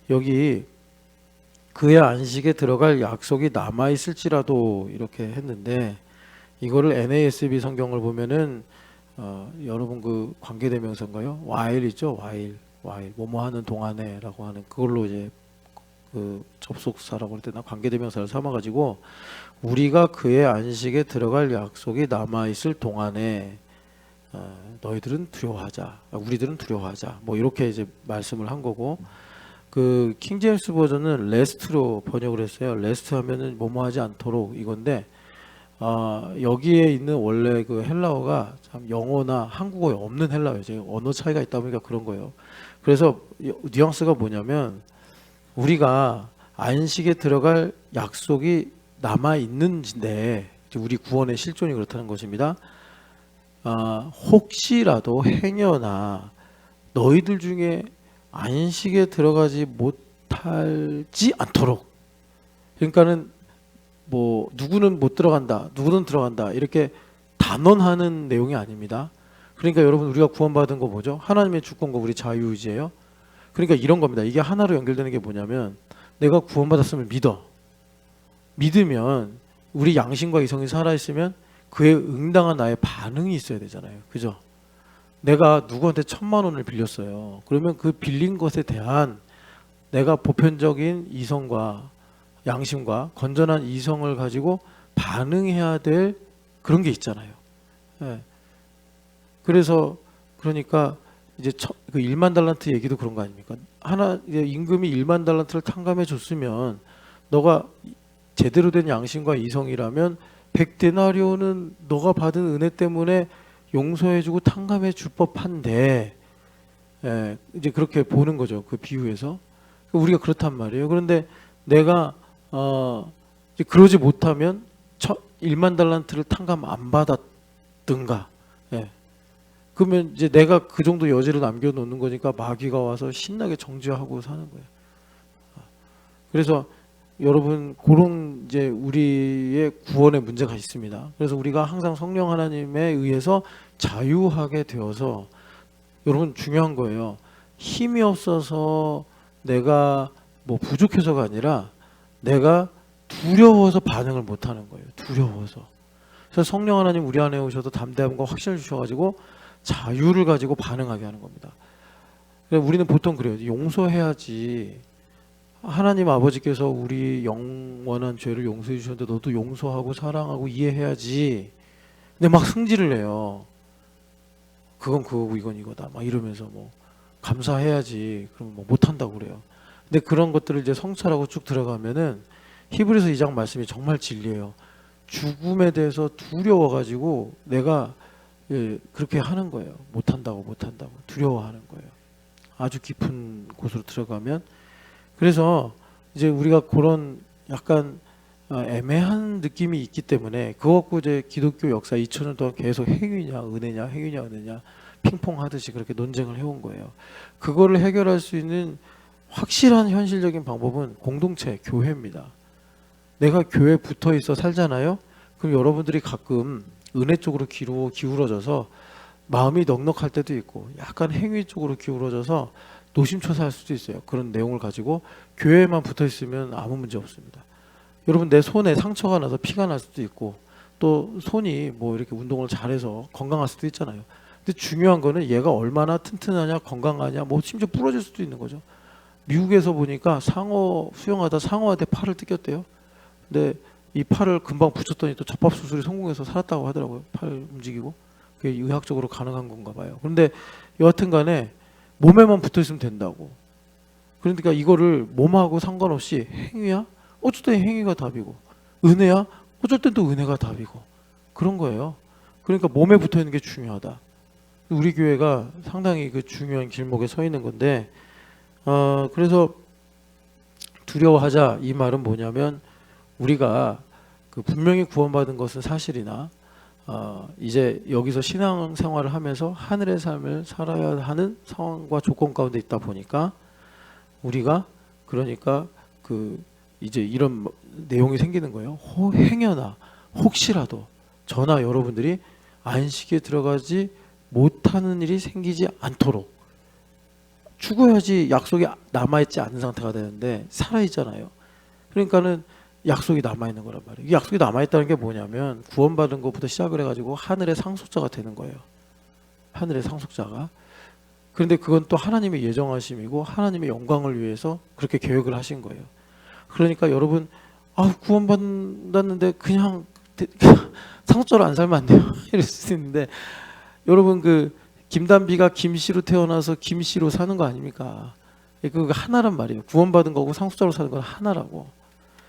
여기 그의 안식에 들어갈 약속이 남아 있을지라도 이렇게 했는데, 이거를 NASB 성경을 보면은 여러분 그 관계대명사인가요? while 있죠? while 뭐뭐 하는 동안에라고 하는 그걸로 이제 그 접속사라고 할 때나 관계대명사를 삼아가지고 우리가 그의 안식에 들어갈 약속이 남아 있을 동안에 너희들은 두려워하자, 우리들은 두려워하자, 뭐 이렇게 이제 말씀을 한 거고, 그 킹제임스 버전은 레스트로 번역을 했어요. 레스트 하면은 뭐뭐 하지 않도록 이건데, 여기에 있는 원래 그 헬라어가 참 영어나 한국어에 없는 헬라어예요. 제가 언어 차이가 있다 보니까 그런 거예요. 그래서 뉘앙스가 뭐냐면, 우리가 안식에 들어갈 약속이 남아 있는데 우리 구원의 실존이 그렇다는 것입니다. 혹시라도 행여나 너희들 중에 안식에 들어가지 못하지 않도록, 그러니까는 뭐 누구는 못 들어간다, 누구는 들어간다 이렇게 단언하는 내용이 아닙니다. 그러니까 여러분, 우리가 구원받은 거 뭐죠? 하나님의 주권과 우리 자유의지예요. 그러니까 이런 겁니다. 이게 하나로 연결되는 게 뭐냐면, 내가 구원받았으면 믿으면 우리 양심과 이성이 살아있으면 그에 응당한 나의 반응이 있어야 되잖아요. 그죠? 내가 누구한테 1,000,000원을 빌렸어요. 그러면 그 빌린 것에 대한 내가 보편적인 이성과 양심과 건전한 이성을 가지고 반응해야 될 그런 게 있잖아요. 예. 그래서 그러니까 이제 그 1만 달란트 얘기도 그런 거 아닙니까? 이제 임금이 1만 달란트를 탕감해 줬으면 너가 제대로 된 양심과 이성이라면 100데나리온은 너가 받은 은혜 때문에 용서해주고 탕감해 줄 법한데, 이제 그렇게 보는 거죠. 그 비유에서. 우리가 그렇단 말이에요. 그런데 내가 이제 그러지 못하면 1만 달란트를 탕감 안 받았든가, 그러면 이제 내가 그 정도 여지를 남겨놓는 거니까 마귀가 와서 신나게 정죄하고 사는 거예요. 그래서 여러분, 그런 이제 우리의 구원의 문제가 있습니다. 그래서 우리가 항상 성령 하나님에 의해서 자유하게 되어서, 여러분 중요한 거예요. 힘이 없어서 내가 뭐 부족해서가 아니라 내가 두려워서 반응을 못하는 거예요. 두려워서. 그래서 성령 하나님 우리 안에 오셔서 담대함과 확신을 주셔가지고 자유를 가지고 반응하게 하는 겁니다. 우리는 보통 그래요. 용서해야지. 하나님 아버지께서 우리 영원한 죄를 용서해 주셨는데 너도 용서하고 사랑하고 이해해야지. 근데 막 승질을 내요. 그건 그거고 이건 이거다. 막 이러면서 뭐 감사해야지. 그러면 뭐 못한다고 그래요. 근데 그런 것들을 이제 성찰하고 쭉 들어가면은 히브리서 2장 말씀이 정말 진리예요. 죽음에 대해서 두려워가지고 내가 그렇게 하는 거예요. 못한다고 두려워하는 거예요. 아주 깊은 곳으로 들어가면. 그래서 이제 우리가 그런 약간 애매한 느낌이 있기 때문에 그거 갖고 이제 기독교 역사 2000년 동안 계속 행위냐 은혜냐 핑퐁 하듯이 그렇게 논쟁을 해온 거예요. 그거를 해결할 수 있는 확실한 현실적인 방법은 공동체, 교회입니다. 내가 교회에 붙어 있어 살잖아요. 그럼 여러분들이 가끔 은혜 쪽으로 기울어져서 마음이 넉넉할 때도 있고 약간 행위 쪽으로 기울어져서 노심초사할 수도 있어요. 그런 내용을 가지고 교회에만 붙어 있으면 아무 문제 없습니다. 여러분, 내 손에 상처가 나서 피가 날 수도 있고 또 손이 뭐 이렇게 운동을 잘해서 건강할 수도 있잖아요. 근데 중요한 거는 얘가 얼마나 튼튼하냐, 건강하냐, 뭐 심지어 부러질 수도 있는 거죠. 미국에서 보니까 수영하다 상어한테 팔을 뜯겼대요. 근데 이 팔을 금방 붙였더니 또 접합 수술이 성공해서 살았다고 하더라고요. 팔 움직이고. 그게 의학적으로 가능한 건가 봐요. 그런데 여하튼 간에 몸에만 붙어 있으면 된다고. 그러니까 이거를 몸하고 상관없이 행위야? 어쩔 땐 행위가 답이고, 은혜야? 어쩔 땐 또 은혜가 답이고, 그런 거예요. 그러니까 몸에 붙어 있는 게 중요하다. 우리 교회가 상당히 그 중요한 길목에 서 있는 건데, 그래서 두려워하자 이 말은 뭐냐면, 우리가 그 분명히 구원받은 것은 사실이나 이제 여기서 신앙생활을 하면서 하늘의 삶을 살아야 하는 상황과 조건 가운데 있다 보니까 우리가 그러니까 그 이제 이런 내용이 생기는 거예요. 행여나 혹시라도 저나 죽어야지 약속이 남아있지 않은 상태가 되는데 살아있잖아요. 그러니까는 약속이 남아있는 거란 말이에요. 이 약속이 남아있다는 게 뭐냐면 구원받은 것부터 시작을 해가지고 하늘의 상속자가 되는 거예요. 하늘의 상속자가. 그런데 그건 또 하나님의 예정하심이고 하나님의 영광을 위해서 그렇게 계획을 하신 거예요. 그러니까 여러분 구원받았는데 그냥 상속자로 안 살면 안 돼요. 이럴 수 있는데 여러분 그 김단비가 김씨로 태어나서 김씨로 사는 거 아닙니까? 그거 하나란 말이에요. 구원받은 거고 상속자로 사는 건 하나라고.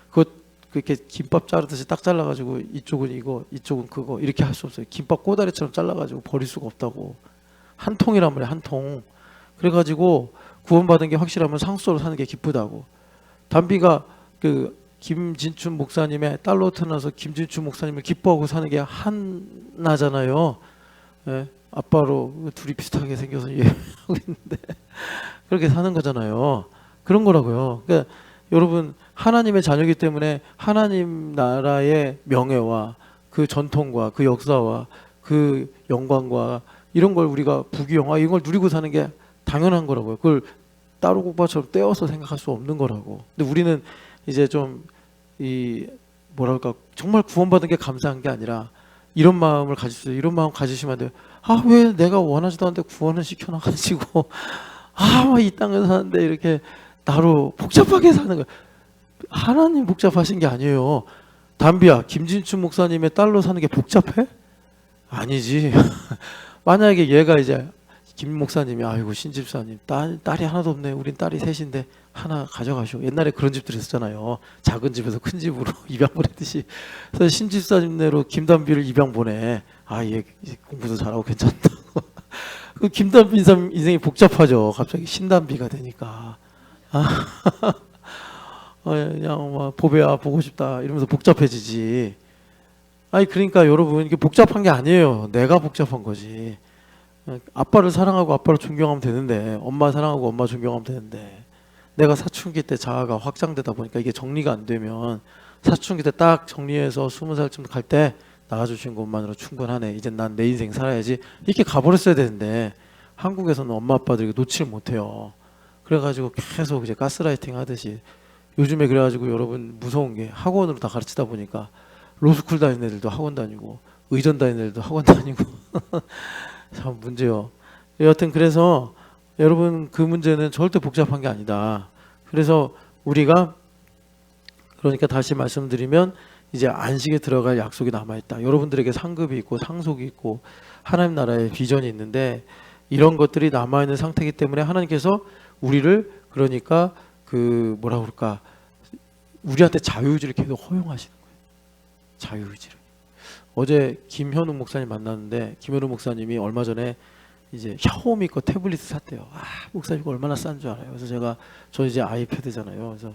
그거 그렇게 김밥 자르듯이 딱 잘라가지고 이쪽은 이거 이쪽은 그거 이렇게 할 수 없어요. 김밥 꼬다리처럼 잘라가지고 버릴 수가 없다고. 한 통이란 말이에요. 한 통. 그래가지고 구원받은 게 확실하면 상속자로 사는 게 기쁘다고. 단비가 그 김진춘 목사님의 딸로 태어나서 김진춘 목사님을 기뻐하고 사는 게 하나잖아요. 예? 아빠로 둘이 비슷하게 생겨서 하고 있는데 그렇게 사는 거잖아요. 그런 거라고요. 그러니까 여러분 하나님의 자녀이기 때문에 하나님 나라의 명예와 그 전통과 그 역사와 그 영광과 이런 걸 우리가 부귀영화 이런 걸 누리고 사는 게 당연한 거라고요. 그걸 따로 국밥처럼 떼어서 생각할 수 없는 거라고. 근데 우리는 이제 좀 이 뭐랄까 정말 구원받은 게 감사한 게 아니라 이런 마음을 가지세요. 이런 마음 가지시면 안 돼요. 왜 내가 원하지도 않는데 구원을 시켜놔가지고 이 땅에 사는데 이렇게 나로 복잡하게 사는 거야. 하나님 복잡하신 게 아니에요. 담비야, 김진춘 목사님의 딸로 사는 게 복잡해? 아니지. 만약에 얘가 이제 김 목사님이 아이고 신집사님 딸이 하나도 없네. 우린 딸이 셋인데 하나 가져가시오. 옛날에 그런 집들 있었잖아요. 작은 집에서 큰 집으로 입양 보내듯이. 그래서 신집사님네로 김담비를 입양 보내. 얘 공부도 잘하고 괜찮다고. 그 김담비 인생이 복잡하죠. 갑자기 신담비가 되니까. 그냥 막 보배야 보고 싶다 이러면서 복잡해지지. 그러니까 여러분 이게 복잡한 게 아니에요. 내가 복잡한 거지. 아빠를 사랑하고 아빠를 존경하면 되는데, 엄마 사랑하고 엄마 존경하면 되는데, 내가 사춘기 때 자아가 확장되다 보니까 이게 정리가 안 되면 사춘기 때 딱 정리해서 20살쯤 갈 때 낳아주신 것만으로 충분하네. 이제 난 내 인생 살아야지. 이렇게 가버렸어야 되는데 한국에서는 엄마 아빠들이 놓칠 못해요. 그래가지고 계속 이제 가스라이팅 하듯이 요즘에 그래가지고 여러분 무서운 게 학원으로 다 가르치다 보니까 로스쿨 다니는 애들도 학원 다니고 의전 다니는 애들도 학원 다니고 참 문제요. 여하튼 그래서 여러분 그 문제는 절대 복잡한 게 아니다. 그래서 우리가 그러니까 다시 말씀드리면 이제 안식에 들어갈 약속이 남아있다. 여러분들에게 상급이 있고 상속이 있고 하나님 나라의 비전이 있는데 이런 것들이 남아있는 상태이기 때문에 하나님께서 우리를 그러니까 그 뭐라 그럴까 우리한테 자유의지를 계속 허용하시는 거예요. 자유의지를. 어제 김현우 목사님 만났는데 김현우 목사님이 얼마 전에 이제 샤오미 거 태블릿 샀대요. 목사님 이거 얼마나 싼 줄 알아요. 그래서 저 이제 아이패드잖아요. 그래서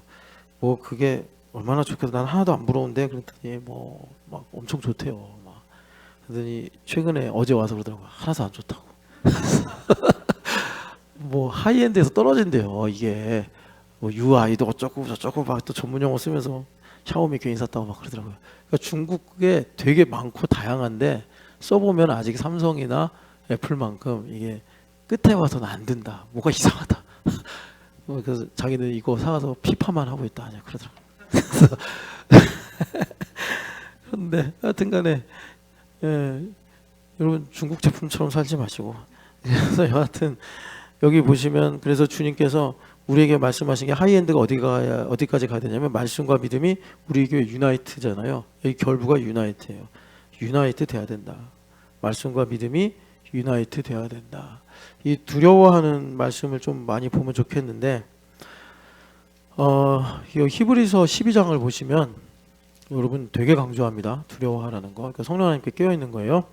뭐 그게 얼마나 좋겠어. 난 하나도 안 부러운데 그랬더니 뭐 막 엄청 좋대요. 막 그러더니 최근에 어제 와서 그러더라고요. 하나도 안 좋다고. 뭐 하이엔드에서 떨어진대요. 이게 뭐 UI도 어쩌고 저쩌고 막 또 전문 용어 쓰면서 샤오미 괜히 샀다고 막 그러더라고요. 그러니까 중국에 되게 많고 다양한데 써보면 아직 삼성이나 애플만큼 이게 끝에 와서는 안 된다. 뭐가 이상하다. 그래서 자기는 이거 사가서 피파만 하고 있다. 그러더라고요. 그런데 하여튼간에 여러분 중국 제품처럼 살지 마시고 그래서 여하튼 여기 보시면 그래서 주님께서 우리에게 말씀하신 게 하이엔드가 어디까지 가야 되냐면 말씀과 믿음이 우리 교회 유나이트잖아요. 여기 결부가 유나이트예요. 유나이트 돼야 된다. 말씀과 믿음이 유나이트 돼야 된다. 이 두려워하는 말씀을 좀 많이 보면 좋겠는데 히브리서 12장을 보시면 여러분 되게 강조합니다. 두려워하라는 거. 그러니까 성령 하나님께 깨어 있는 거예요.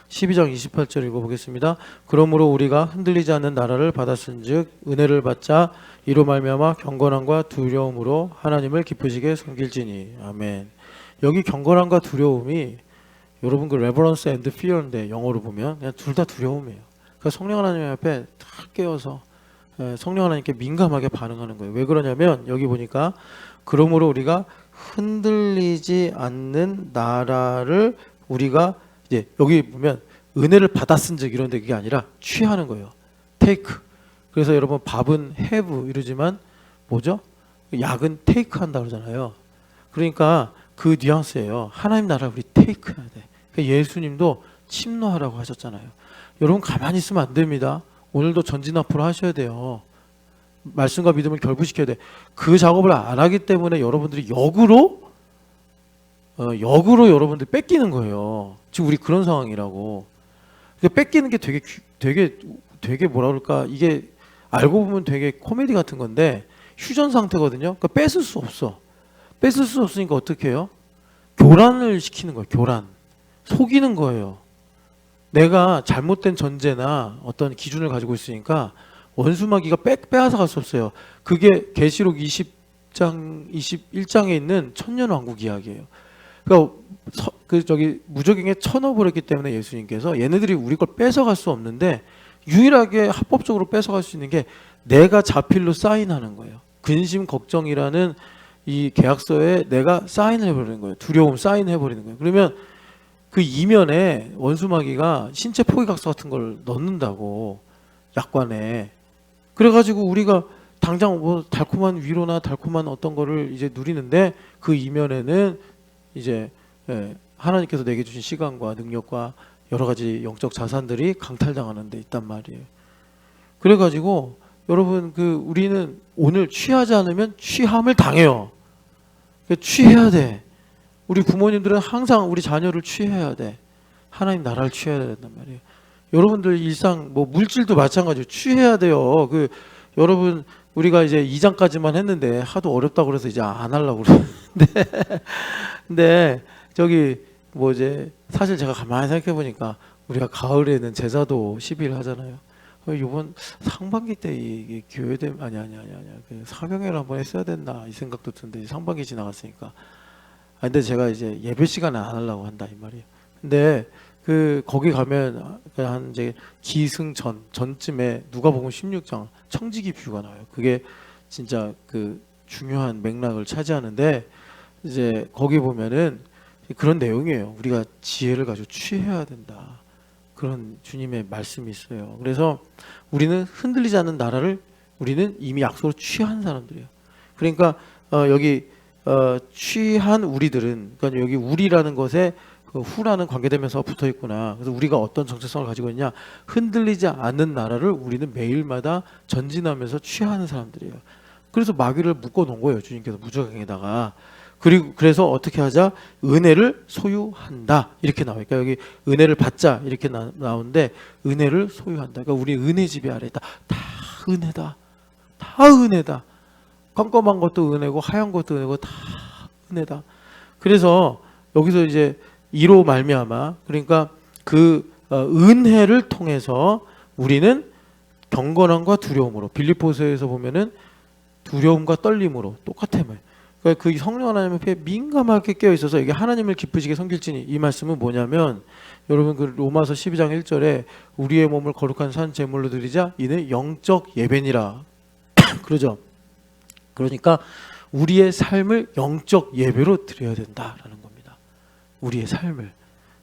12장 28절 읽어보겠습니다. 그러므로 우리가 흔들리지 않는 나라를 받았은즉 은혜를 받자 이로 말미암아 경건함과 두려움으로 하나님을 기쁘시게 섬길지니. 아멘. 여기 경건함과 두려움이 여러분 그 레버런스 앤드 피어인데 영어로 보면 그냥 둘 다 두려움이에요. 그러니까 성령 하나님 앞에 탁 깨어서 성령 하나님께 민감하게 반응하는 거예요. 왜 그러냐면 여기 보니까 그러므로 우리가 흔들리지 않는 나라를 우리가 이제 여기 보면 은혜를 받았은즉 이런데 그게 아니라 취하는 거예요. 테이크. 그래서 여러분 밥은 have 이러지만 뭐죠? 약은 take 한다 그러잖아요. 그러니까 그 뉘앙스예요. 하나님 나라를 우리 take 해야 돼. 그러니까 예수님도 침노하라고 하셨잖아요. 여러분 가만히 있으면 안 됩니다. 오늘도 전진 앞으로 하셔야 돼요. 말씀과 믿음을 결부시켜야 돼. 그 작업을 안 하기 때문에 여러분들이 역으로 여러분들이 뺏기는 거예요. 지금 우리 그런 상황이라고. 그러니까 뺏기는 게 되게 뭐라 그럴까, 이게 알고 보면 되게 코미디 같은 건데 휴전 상태거든요. 그러니까 뺏을 수 없어. 뺏을 수 없으니까 어떻게 해요? 교란을 시키는 거예요. 교란. 속이는 거예요. 내가 잘못된 전제나 어떤 기준을 가지고 있으니까 원수마귀가 빼앗아 갈 수 없어요. 그게 계시록 20장 21장에 있는 천년왕국 이야기예요. 그러니까 무적행에 쳐넣어버렸기 때문에 예수님께서 얘네들이 우리 걸 뺏어갈 수 없는데 유일하게 합법적으로 뺏어갈 수 있는 게 내가 자필로 사인하는 거예요. 근심 걱정이라는 이 계약서에 내가 사인을 해버리는 거예요. 두려움 사인해버리는 거예요. 그러면 그 이면에 원수마귀가 신체 포기각서 같은 걸 넣는다고, 약관에. 그래가지고 우리가 당장 뭐 달콤한 위로나 달콤한 어떤 거를 이제 누리는데 그 이면에는 이제 하나님께서 내게 주신 시간과 능력과 여러 가지 영적 자산들이 강탈당하는 데 있단 말이에요. 그래가지고 여러분 우리는 오늘 취하지 않으면 취함을 당해요. 취해야 돼. 우리 부모님들은 항상 우리 자녀를 취해야 돼. 하나님 나라를 취해야 된단 말이에요. 여러분들 일상 뭐 물질도 마찬가지로 취해야 돼요. 여러분 우리가 이제 2장까지만 했는데 하도 어렵다고 그래서 이제 안 하려고 그러는데 근데 이제 사실 제가 가만히 생각해 보니까 우리가 가을에는 제사도 10일 하잖아요. 이번 상반기 때 이 교회대 아니야. 사경회를 한번 했어야 됐나 이 생각도 드는데 상반기 지나갔으니까. 근데 제가 이제 예배 시간에 안 하려고 한다 이 말이에요. 근데 거기 가면 한 이제 전쯤에 누가복음 16장 청지기 비유가 나와요. 그게 진짜 중요한 맥락을 차지하는데 이제 거기 보면은 그런 내용이에요. 우리가 지혜를 가지고 취해야 된다. 그런 주님의 말씀이 있어요. 그래서 우리는 흔들리지 않는 나라를 우리는 이미 약속으로 취한 사람들이에요. 그러니까 여기 취한 우리들은, 그러니까 여기 우리라는 것에 후라는 관계되면서 붙어 있구나. 그래서 우리가 어떤 정체성을 가지고 있냐? 흔들리지 않는 나라를 우리는 매일마다 전진하면서 취하는 사람들이에요. 그래서 마귀를 묶어 놓은 거예요. 주님께서 무적행에다가. 그래서 어떻게 하자? 은혜를 소유한다. 이렇게 나와요. 그러니까 여기 은혜를 받자. 이렇게 나오는데 은혜를 소유한다. 그러니까 우리 은혜 지배 아래 있다. 다 은혜다. 다 은혜다. 깜깜한 것도 은혜고 하얀 것도 은혜고 다 은혜다. 그래서 여기서 이제 이로 말미암아, 그러니까 은혜를 통해서 우리는 경건함과 두려움으로, 빌립보서에서 보면은 두려움과 떨림으로 똑같아요. 그러니까 그 성령 하나님 앞에 민감하게 깨어 있어서 이게 하나님을 기쁘시게 섬길지니, 이 말씀은 뭐냐면 여러분 로마서 12장 1절에 우리의 몸을 거룩한 산 제물로 드리자 이는 영적 예배니라 그러죠. 그러니까 우리의 삶을 영적 예배로 드려야 된다라는 겁니다. 우리의 삶을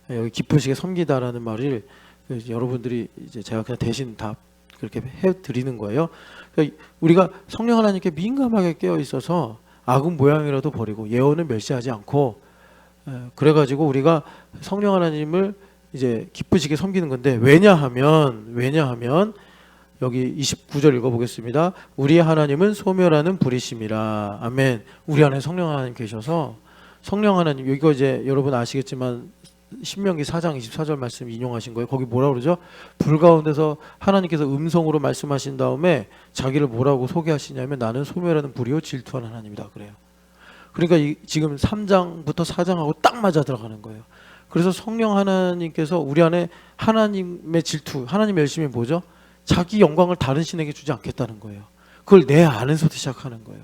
여기 기쁘시게 섬기다라는 말을 여러분들이 이제 제가 그냥 대신 다 그렇게 해드리는 거예요. 그러니까 우리가 성령 하나님께 민감하게 깨어 있어서 악은 모양이라도 버리고 예언을 멸시하지 않고, 그래가지고 우리가 성령 하나님을 이제 기쁘시게 섬기는 건데, 왜냐하면 여기 29절 읽어보겠습니다. 우리의 하나님은 소멸하는 불이심이라. 아멘. 우리 안에 성령 하나님 계셔서, 성령 하나님, 이거 이제 여러분 아시겠지만 신명기 4장 24절 말씀 인용하신 거예요. 거기 뭐라 그러죠? 불 가운데서 하나님께서 음성으로 말씀하신 다음에 자기를 뭐라고 소개하시냐면 나는 소멸하는 불이요 질투하는 하나님이다 그래요. 그러니까 지금 3장부터 4장하고 딱 맞아 들어가는 거예요. 그래서 성령 하나님께서 우리 안에 하나님의 질투, 하나님의 열심이 뭐죠? 자기 영광을 다른 신에게 주지 않겠다는 거예요. 그걸 내 안에서부터 시작하는 거예요.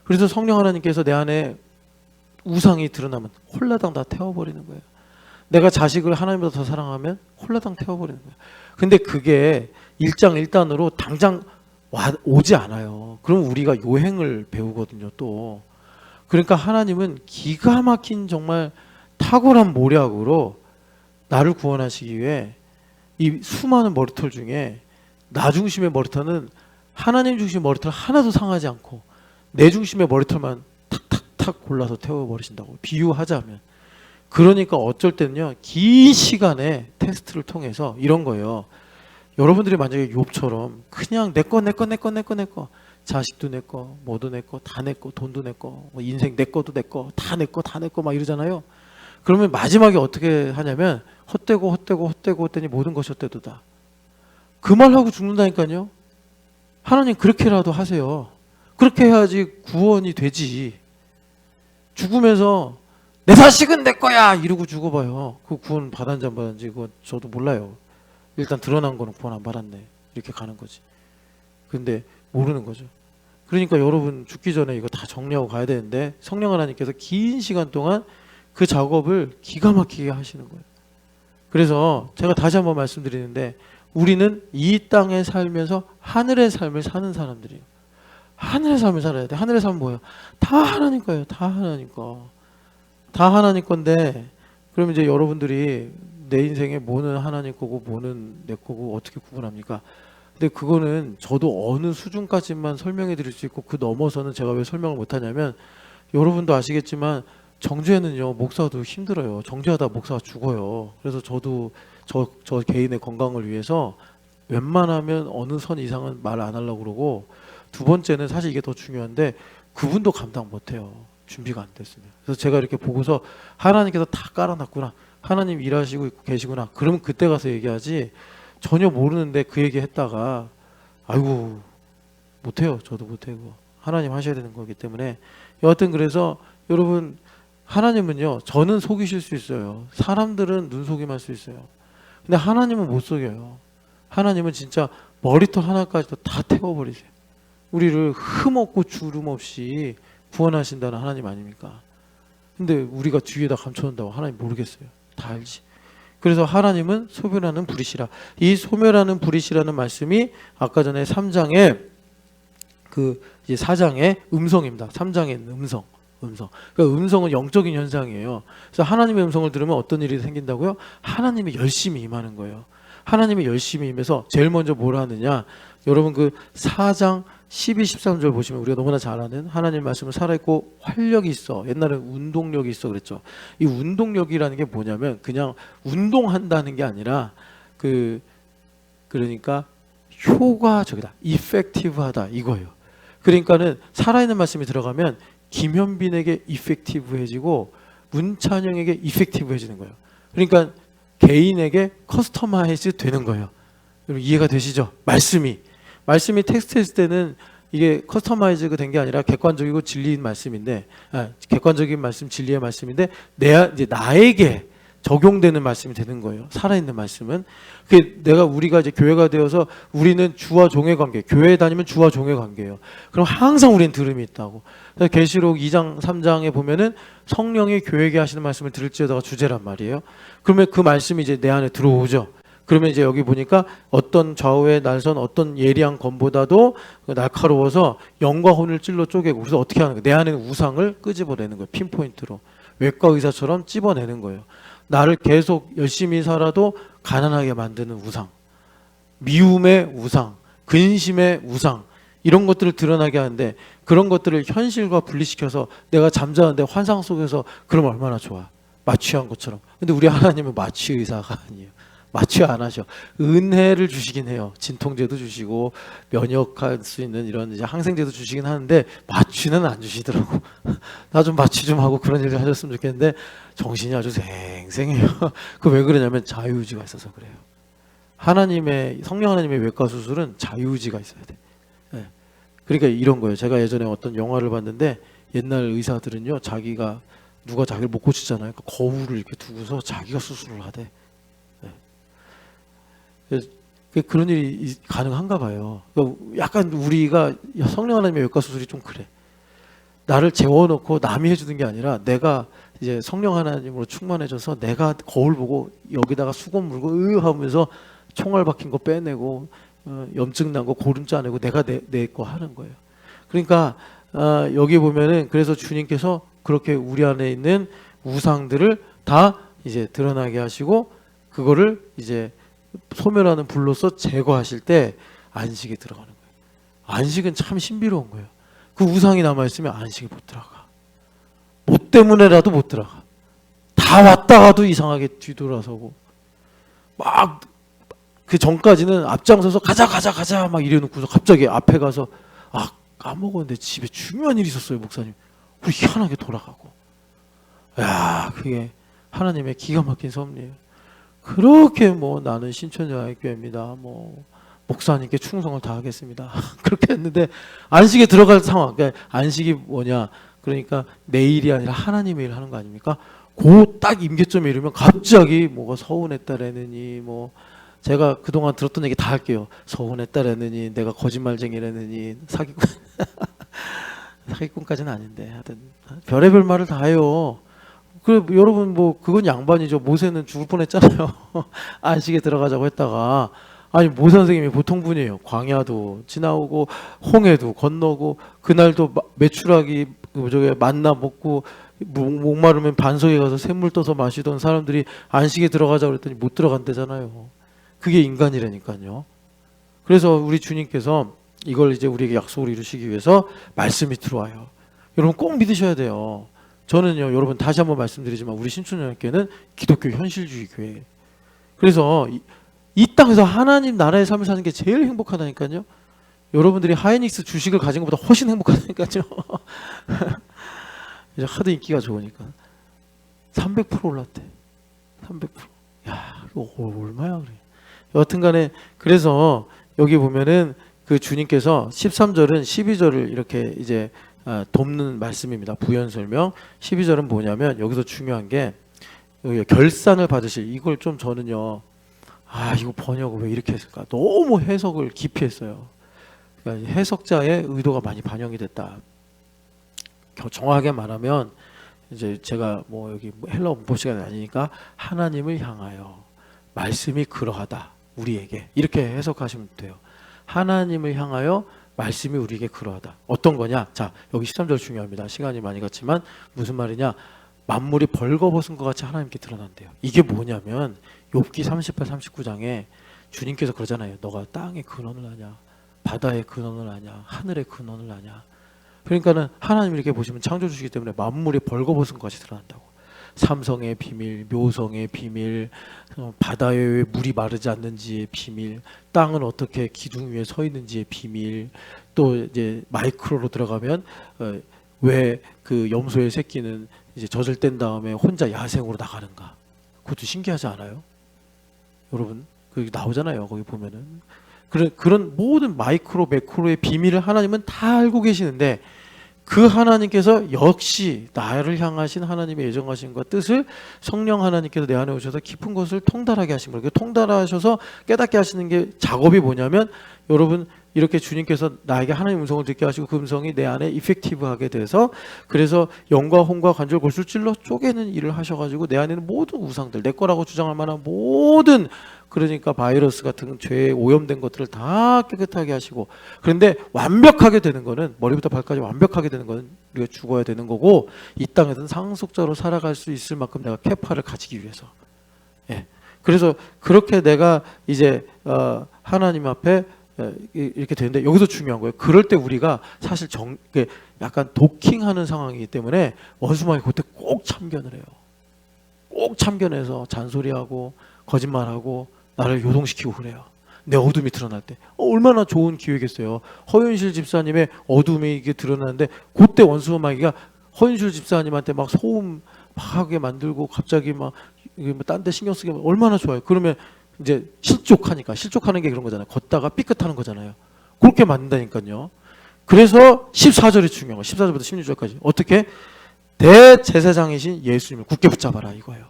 그래서 성령 하나님께서 내 안에 우상이 드러나면 홀라당 다 태워버리는 거예요. 내가 자식을 하나님보다 더 사랑하면 홀라당 태워버리는 거예요. 근데 그게 일장일단으로 당장 오지 않아요. 그럼 우리가 요행을 배우거든요 또. 그러니까 하나님은 기가 막힌 정말 탁월한 모략으로 나를 구원하시기 위해 이 수많은 머리털 중에 나 중심의 머리털은 하나님 중심의 머리털 하나도 상하지 않고 내 중심의 머리털만 탁탁탁 골라서 태워버리신다고 비유하자면. 그러니까 어쩔 때는요 긴 시간의 테스트를 통해서 이런 거예요. 여러분들이 만약에 욥처럼 그냥 내 거 자식도 내 거, 뭐도 내 거, 다 내 거, 돈도 내 거, 뭐 인생 내 거도 내 거, 다 내 거, 다 내 거 막 이러잖아요. 그러면 마지막에 어떻게 하냐면 헛되고 했더니 모든 것이 헛되도다. 그 말하고 죽는다니까요. 하나님 그렇게라도 하세요. 그렇게 해야지 구원이 되지. 죽으면서 내 자식은 내 거야 이러고 죽어봐요. 그 구원 받았는지 안 받았는지 그거 저도 몰라요. 일단 드러난 거는 구원 안 받았네 이렇게 가는 거지. 근데 모르는 거죠. 그러니까 여러분 죽기 전에 이거 다 정리하고 가야 되는데 성령 하나님께서 긴 시간 동안 그 작업을 기가 막히게 하시는 거예요. 그래서 제가 다시 한번 말씀드리는데 우리는 이 땅에 살면서 하늘의 삶을 사는 사람들이에요. 하늘의 삶을 살아야 돼. 하늘의 삶은 뭐예요? 다 하나님 거예요. 다 하나님 거. 다 하나님 건데 그러면 이제 여러분들이 내 인생에 뭐는 하나님 거고 뭐는 내 거고 어떻게 구분합니까? 근데 그거는 저도 어느 수준까지만 설명해 드릴 수 있고 그 넘어서는 제가 왜 설명을 못 하냐면 여러분도 아시겠지만 정죄는요 목사도 힘들어요. 정죄하다 목사가 죽어요. 그래서 저도 저 개인의 건강을 위해서 웬만하면 어느 선 이상은 말 안 하려고 그러고 두 번째는 사실 이게 더 중요한데 그분도 감당 못해요. 준비가 안 됐으면. 그래서 제가 이렇게 보고서 하나님께서 다 깔아놨구나. 하나님 일하시고 계시구나. 그러면 그때 가서 얘기하지 전혀 모르는데 그 얘기 했다가 아이고 못해요. 저도 못해요. 하나님 하셔야 되는 거기 때문에 여하튼 그래서 여러분 하나님은요 저는 속이실 수 있어요. 사람들은 눈속임할 수 있어요. 근데 하나님은 못 속여요. 하나님은 진짜 머리털 하나까지도 다 태워버리세요. 우리를 흠없고 주름 없이 구원하신다는 하나님 아닙니까? 근데 우리가 뒤에다 감춰놓는다고 하나님 모르겠어요. 다 알지. 그래서 하나님은 소멸하는 불이시라. 이 소멸하는 불이시라는 말씀이 아까 전에 3장에 그 이제 4장의 음성입니다. 3장의 음성. 그러니까 음성은 영적인 현상이에요. 그래서 하나님의 음성을 들으면 어떤 일이 생긴다고요? 하나님이 열심히 임하는 거예요. 하나님이 열심히 임해서 제일 먼저 뭘 하느냐? 여러분 그 4장 12, 13절 보시면 우리가 너무나 잘 아는 하나님 말씀은 살아있고 활력이 있어. 옛날에 운동력이 있어 그랬죠. 이 운동력이라는 게 뭐냐면 그냥 운동한다는 게 아니라 그러니까 효과적이다. 이펙티브하다 이거예요. 그러니까는 살아있는 말씀이 들어가면 김현빈에게 이펙티브해지고 문찬영에게 이펙티브해지는 거예요. 그러니까 개인에게 커스터마이즈 되는 거예요. 여러분 이해가 되시죠? 말씀이 텍스트 했을 때는 이게 커스터마이즈가 된 게 아니라 객관적이고 진리인 말씀인데 객관적인 말씀 진리의 말씀인데 이제 나에게 적용되는 말씀이 되는 거예요. 살아있는 말씀은 우리가 이제 교회가 되어서 우리는 주와 종의 관계, 교회에 다니면 주와 종의 관계예요. 그럼 항상 우리는 들음이 있다고. 그래서 계시록 2장 3장에 보면은 성령이 교회에게 하시는 말씀을 들을지어다가 주제란 말이에요. 그러면 그 말씀이 이제 내 안에 들어오죠. 그러면 이제 여기 보니까 어떤 좌우의 날선 어떤 예리한 검보다도 날카로워서 영과 혼을 찔러 쪼개고 그래서 어떻게 하는 거예요? 내 안에 있는 우상을 끄집어내는 거예요. 핀포인트로 외과 의사처럼 찝어내는 거예요. 나를 계속 열심히 살아도 가난하게 만드는 우상, 미움의 우상, 근심의 우상 이런 것들을 드러나게 하는데 그런 것들을 현실과 분리시켜서 내가 잠자는데 환상 속에서 그러면 얼마나 좋아. 마취한 것처럼. 근데 우리 하나님은 마취 의사가 아니에요. 마취 안 하셔. 은혜를 주시긴 해요. 진통제도 주시고 면역할 수 있는 이런 이제 항생제도 주시긴 하는데 마취는 안 주시더라고. 나 좀 마취 좀 하고 그런 일을 하셨으면 좋겠는데 정신이 아주 생생해요. 그 왜 그러냐면 자유의지가 있어서 그래요. 성령 하나님의 외과 수술은 자유의지가 있어야 돼. 네. 그러니까 이런 거예요. 제가 예전에 어떤 영화를 봤는데 옛날 의사들은요, 누가 자기를 못 고치잖아요. 그러니까 거울을 이렇게 두고서 자기가 수술을 하대. 그런 일이 가능한가 봐요. 그러니까 약간 우리가 성령 하나님의 외과 수술이 좀 그래. 나를 재워놓고 남이 해주는 게 아니라 내가 이제 성령 하나님으로 충만해져서 내가 거울 보고 여기다가 수건 물고 하면서 총알 박힌 거 빼내고 염증 난 거 고름 짜내고 내가 내 거 하는 거예요. 그러니까 여기 보면은 그래서 주님께서 그렇게 우리 안에 있는 우상들을 다 이제 드러나게 하시고 그거를 이제 소멸하는 불로서 제거하실 때 안식에 들어가는 거예요. 안식은 참 신비로운 거예요. 그 우상이 남아있으면 안식이 못 들어가. 뭐 때문에라도 못 들어가. 다 왔다가도 이상하게 뒤돌아서고 막 그 전까지는 앞장서서 가자 막 이래놓고서 갑자기 앞에 가서 아 까먹었는데 집에 중요한 일이 있었어요 목사님. 우리 희한하게 돌아가고. 야 그게 하나님의 기가 막힌 섭리예요. 그렇게 뭐 나는 신천지교회입니다. 뭐 목사님께 충성을 다하겠습니다. 그렇게 했는데 안식에 들어갈 상황. 그러니까 안식이 뭐냐? 그러니까 내 일이 아니라 하나님의 일을 하는 거 아닙니까? 그 딱 임계점에 이르면 갑자기 뭐가 서운했다라느니 뭐 제가 그동안 들었던 얘기 다 할게요. 서운했다라느니 내가 거짓말쟁이라느니 사기꾼 사기꾼까지는 아닌데 하여튼 별의별 말을 다 해요. 그 여러분 뭐 그건 양반이죠. 모세는 죽을 뻔했잖아요. 안식에 들어가자고 했다가 아니 모세 선생님이 보통 분이에요. 광야도 지나오고 홍해도 건너고 그날도 메추라기 저게 만나 먹고 목마르면 반석에 가서 샘물 떠서 마시던 사람들이 안식에 들어가자고 그랬더니 못 들어간대잖아요. 그게 인간이라니까요. 그래서 우리 주님께서 이걸 이제 우리에게 약속을 이루시기 위해서 말씀이 들어와요. 여러분 꼭 믿으셔야 돼요. 저는요 여러분 다시 한번 말씀드리지만 우리 신천지교회는 기독교 현실주의 교회. 그래서 이 땅에서 하나님 나라의 삶을 사는 게 제일 행복하다니까요. 여러분들이 하이닉스 주식을 가진 것보다 훨씬 행복하다니까요. 이제 하도 인기가 좋으니까 300% 올랐대. 300%. 야 이거 얼마야 그래. 여하튼간에 그래서 여기 보면은 그 주님께서 13절은 12절을 이렇게 이제 돕는 말씀입니다. 부연 설명. 12절은 뭐냐면 여기서 중요한 게 여기 결산을 받으실 이걸 좀 저는요 아 이거 번역을 왜 이렇게 했을까 너무 해석을 깊이 했어요. 그러니까 해석자의 의도가 많이 반영이 됐다. 정확하게 말하면 이제 제가 뭐 여기 헬라어 문법 시간이 아니니까 하나님을 향하여 말씀이 그러하다 우리에게 이렇게 해석하시면 돼요. 하나님을 향하여 말씀이 우리에게 그러하다. 어떤 거냐? 자 여기 13절 중요합니다. 시간이 많이 갔지만 무슨 말이냐? 만물이 벌거벗은 것 같이 하나님께 드러난대요. 이게 뭐냐면 욥기 38, 39장에 주님께서 그러잖아요. 너가 땅의 근원을 아냐? 바다의 근원을 아냐? 하늘의 근원을 아냐? 그러니까는 하나님 이렇게 보시면 창조주시기 때문에 만물이 벌거벗은 것 같이 드러난다고. 삼성의 비밀, 묘성의 비밀, 바다에 왜 물이 마르지 않는지의 비밀, 땅은 어떻게 기둥 위에 서 있는지의 비밀, 또 이제 마이크로로 들어가면 왜 그 염소의 새끼는 이제 젖을 뗀 다음에 혼자 야생으로 나가는가? 그것도 신기하지 않아요? 여러분 거기 나오잖아요. 거기 보면은 그런 모든 마이크로 매크로의 비밀을 하나님은 다 알고 계시는데 그 하나님께서 역시 나를 향하신 하나님의 예정하신과 뜻을 성령 하나님께서 내 안에 오셔서 깊은 것을 통달하게 하신 거예요. 통달하셔서 깨닫게 하시는 게 작업이 뭐냐면 여러분 이렇게 주님께서 나에게 하나님의 음성을 듣게 하시고 그 음성이 내 안에 이펙티브하게 돼서 그래서 영과 혼과 관절 골수를 찔러 쪼개는 일을 하셔가지고 내 안에는 모든 우상들 내 거라고 주장할 만한 모든 그러니까 바이러스 같은 죄에 오염된 것들을 다 깨끗하게 하시고 그런데 완벽하게 되는 거는 머리부터 발까지 완벽하게 되는 거는 우리가 죽어야 되는 거고 이 땅에서는 상속자로 살아갈 수 있을 만큼 내가 캐파를 가지기 위해서 예. 그래서 그렇게 내가 이제 하나님 앞에 이렇게 되는데 여기서 중요한 거예요. 그럴 때 우리가 사실 약간 도킹하는 상황이기 때문에 원수마귀 그때 꼭 참견을 해요. 꼭 참견해서 잔소리하고 거짓말하고 나를 요동시키고 그래요. 내 어둠이 드러날 때 얼마나 좋은 기회겠어요. 허윤실 집사님의 어둠이 이게 드러나는데 그때 원수마귀가 허윤실 집사님한테 막 소음 막 하게 만들고 갑자기 막 딴 데 신경 쓰게 얼마나 좋아요. 그러면 이제 실족하는 게 그런 거잖아요. 걷다가 삐끗하는 거잖아요. 그렇게 만든다니까요. 그래서 14절이 중요한 거예요. 14절부터 16절까지 어떻게 대제사장이신 예수님을 굳게 붙잡아라 이거예요.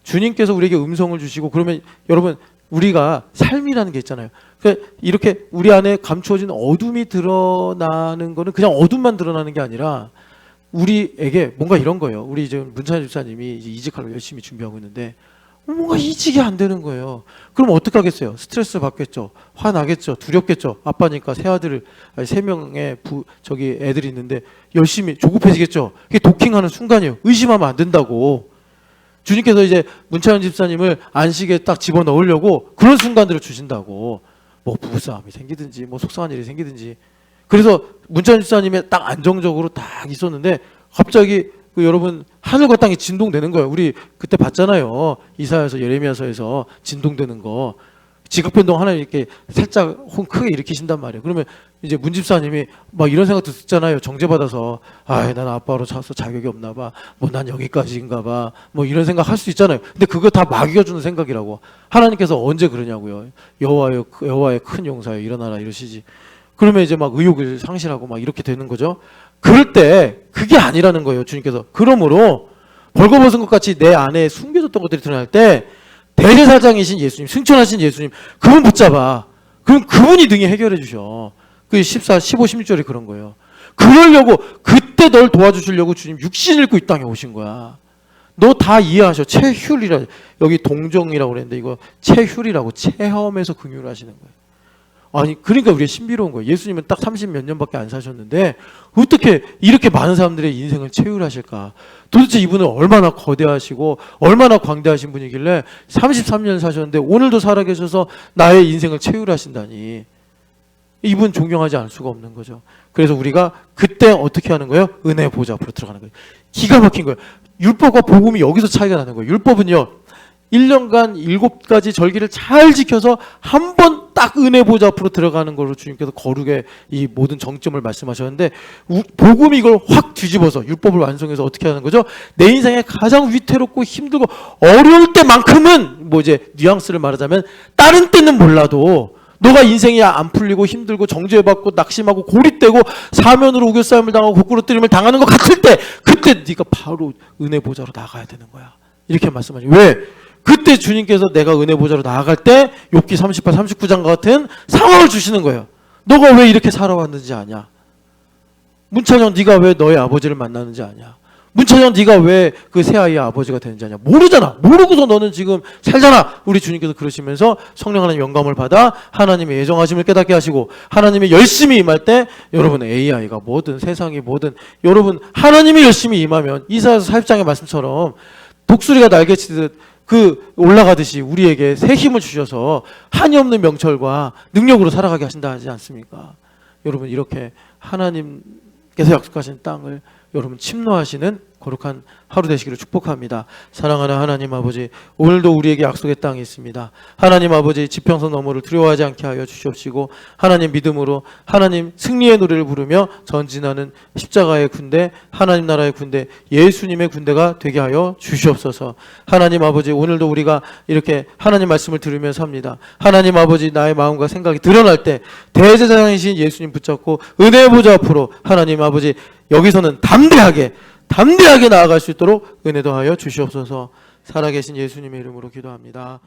주님께서 우리에게 음성을 주시고 그러면 여러분 우리가 삶이라는 게 있잖아요. 그러니까 이렇게 우리 안에 감추어진 어둠이 드러나는 거는 그냥 어둠만 드러나는 게 아니라 우리에게 뭔가 이런 거예요. 우리 지금 문찬희 집사님이 이직하려고 열심히 준비하고 있는데 뭔가 이직이 안 되는 거예요. 그럼 어떡하겠어요? 스트레스 받겠죠. 화나겠죠. 두렵겠죠. 아빠니까 세 아들을 3명의 저기 애들이 있는데 열심히 조급해지겠죠. 그게 도킹하는 순간이에요. 의심하면 안 된다고. 주님께서 이제 문찬현 집사님을 안식에 딱 집어넣으려고 그런 순간들을 주신다고. 뭐 부부싸움이 생기든지 뭐 속상한 일이 생기든지. 그래서 문찬 집사님의 딱 안정적으로 딱 있었는데 갑자기 그 여러분 하늘과 땅이 진동되는 거예요. 우리 그때 봤잖아요. 이사야서 예레미야서에서 진동되는 거. 지각 변동 하나님 이렇게 살짝 혹 크게 일으키신단 말이에요. 그러면 이제 문 집사님이 막 이런 생각도 듣잖아요. 정죄받아서 난 아빠로 차서 자격이 없나 봐. 뭐 난 여기까지인가 봐. 뭐 이런 생각 할 수 있잖아요. 근데 그거 다 마귀가 주는 생각이라고. 하나님께서 언제 그러냐고요. 여호와의 큰 용사여 일어나라 이러시지. 그러면 이제 막 의욕을 상실하고 막 이렇게 되는 거죠. 그럴 때 그게 아니라는 거예요. 주님께서. 그러므로 벌거벗은 것 같이 내 안에 숨겨졌던 것들이 드러날 때 대제사장이신 예수님, 승천하신 예수님, 그분 붙잡아. 그럼 그분이 등에 해결해 주셔. 그 15, 16절이 그런 거예요. 그러려고 그때 널 도와주시려고 주님 육신을 입고 이 땅에 오신 거야. 너 다 이해하셔. 체휼이라 여기 동정이라고 그랬는데 이거 체휼이라고 체험에서 긍휼을 하시는 거예요. 아니 그러니까 우리가 신비로운 거예요. 예수님은 딱 30 몇 년밖에 안 사셨는데 어떻게 이렇게 많은 사람들의 인생을 체휼하실까? 도대체 이분은 얼마나 거대하시고 얼마나 광대하신 분이길래 33년 사셨는데 오늘도 살아계셔서 나의 인생을 체휼하신다니. 이분 존경하지 않을 수가 없는 거죠. 그래서 우리가 그때 어떻게 하는 거예요? 은혜 보좌 앞으로 들어가는 거예요. 기가 막힌 거예요. 율법과 복음이 여기서 차이가 나는 거예요. 율법은요 1년간 7가지 절기를 잘 지켜서 한 번 딱 은혜 보좌 앞으로 들어가는 걸로 주님께서 거룩의 이 모든 정점을 말씀하셨는데 복음이 이걸 확 뒤집어서 율법을 완성해서 어떻게 하는 거죠? 내 인생에 가장 위태롭고 힘들고 어려울 때만큼은 뭐 이제 뉘앙스를 말하자면 다른 때는 몰라도 너가 인생이 안 풀리고 힘들고 정죄받고 낙심하고 고립되고 사면으로 우겨싸움을 당하고 거꾸로 뜨림을 당하는 것 같을 때 그때 네가 바로 은혜 보좌로 나가야 되는 거야. 이렇게 말씀하죠. 왜? 그때 주님께서 내가 은혜 보좌로 나아갈 때 욥기 38, 39장 같은 상황을 주시는 거예요. 너가 왜 이렇게 살아왔는지 아냐? 문찬영 네가 왜 너의 아버지를 만나는지 아냐? 문찬영 네가 왜 그 새아이의 아버지가 되는지 아냐? 모르잖아. 모르고서 너는 지금 살잖아. 우리 주님께서 그러시면서 성령 하나님 영감을 받아 하나님의 예정하심을 깨닫게 하시고 하나님이 열심히 임할 때 여러분 AI가 뭐든 세상이 뭐든 여러분 하나님이 열심히 임하면 이사야서 40장의 말씀처럼 독수리가 날개치듯 그 올라가듯이 우리에게 새 힘을 주셔서 한이 없는 명철과 능력으로 살아가게 하신다 하지 않습니까? 여러분 이렇게 하나님께서 약속하신 땅을 여러분 침노하시는 거룩한 하루 되시기를 축복합니다. 사랑하는 하나님 아버지, 오늘도 우리에게 약속의 땅이 있습니다. 하나님 아버지, 지평선 너머를 두려워하지 않게 하여 주시옵시고 하나님 믿음으로 하나님 승리의 노래를 부르며 전진하는 십자가의 군대, 하나님 나라의 군대, 예수님의 군대가 되게 하여 주시옵소서. 하나님 아버지, 오늘도 우리가 이렇게 하나님 말씀을 들으며 삽니다. 하나님 아버지, 나의 마음과 생각이 드러날 때 대제사장이신 예수님 붙잡고 은혜의 보좌 앞으로 하나님 아버지 여기서는 담대하게 나아갈 수 있도록 은혜 더하여 주시옵소서. 살아계신 예수님의 이름으로 기도합니다.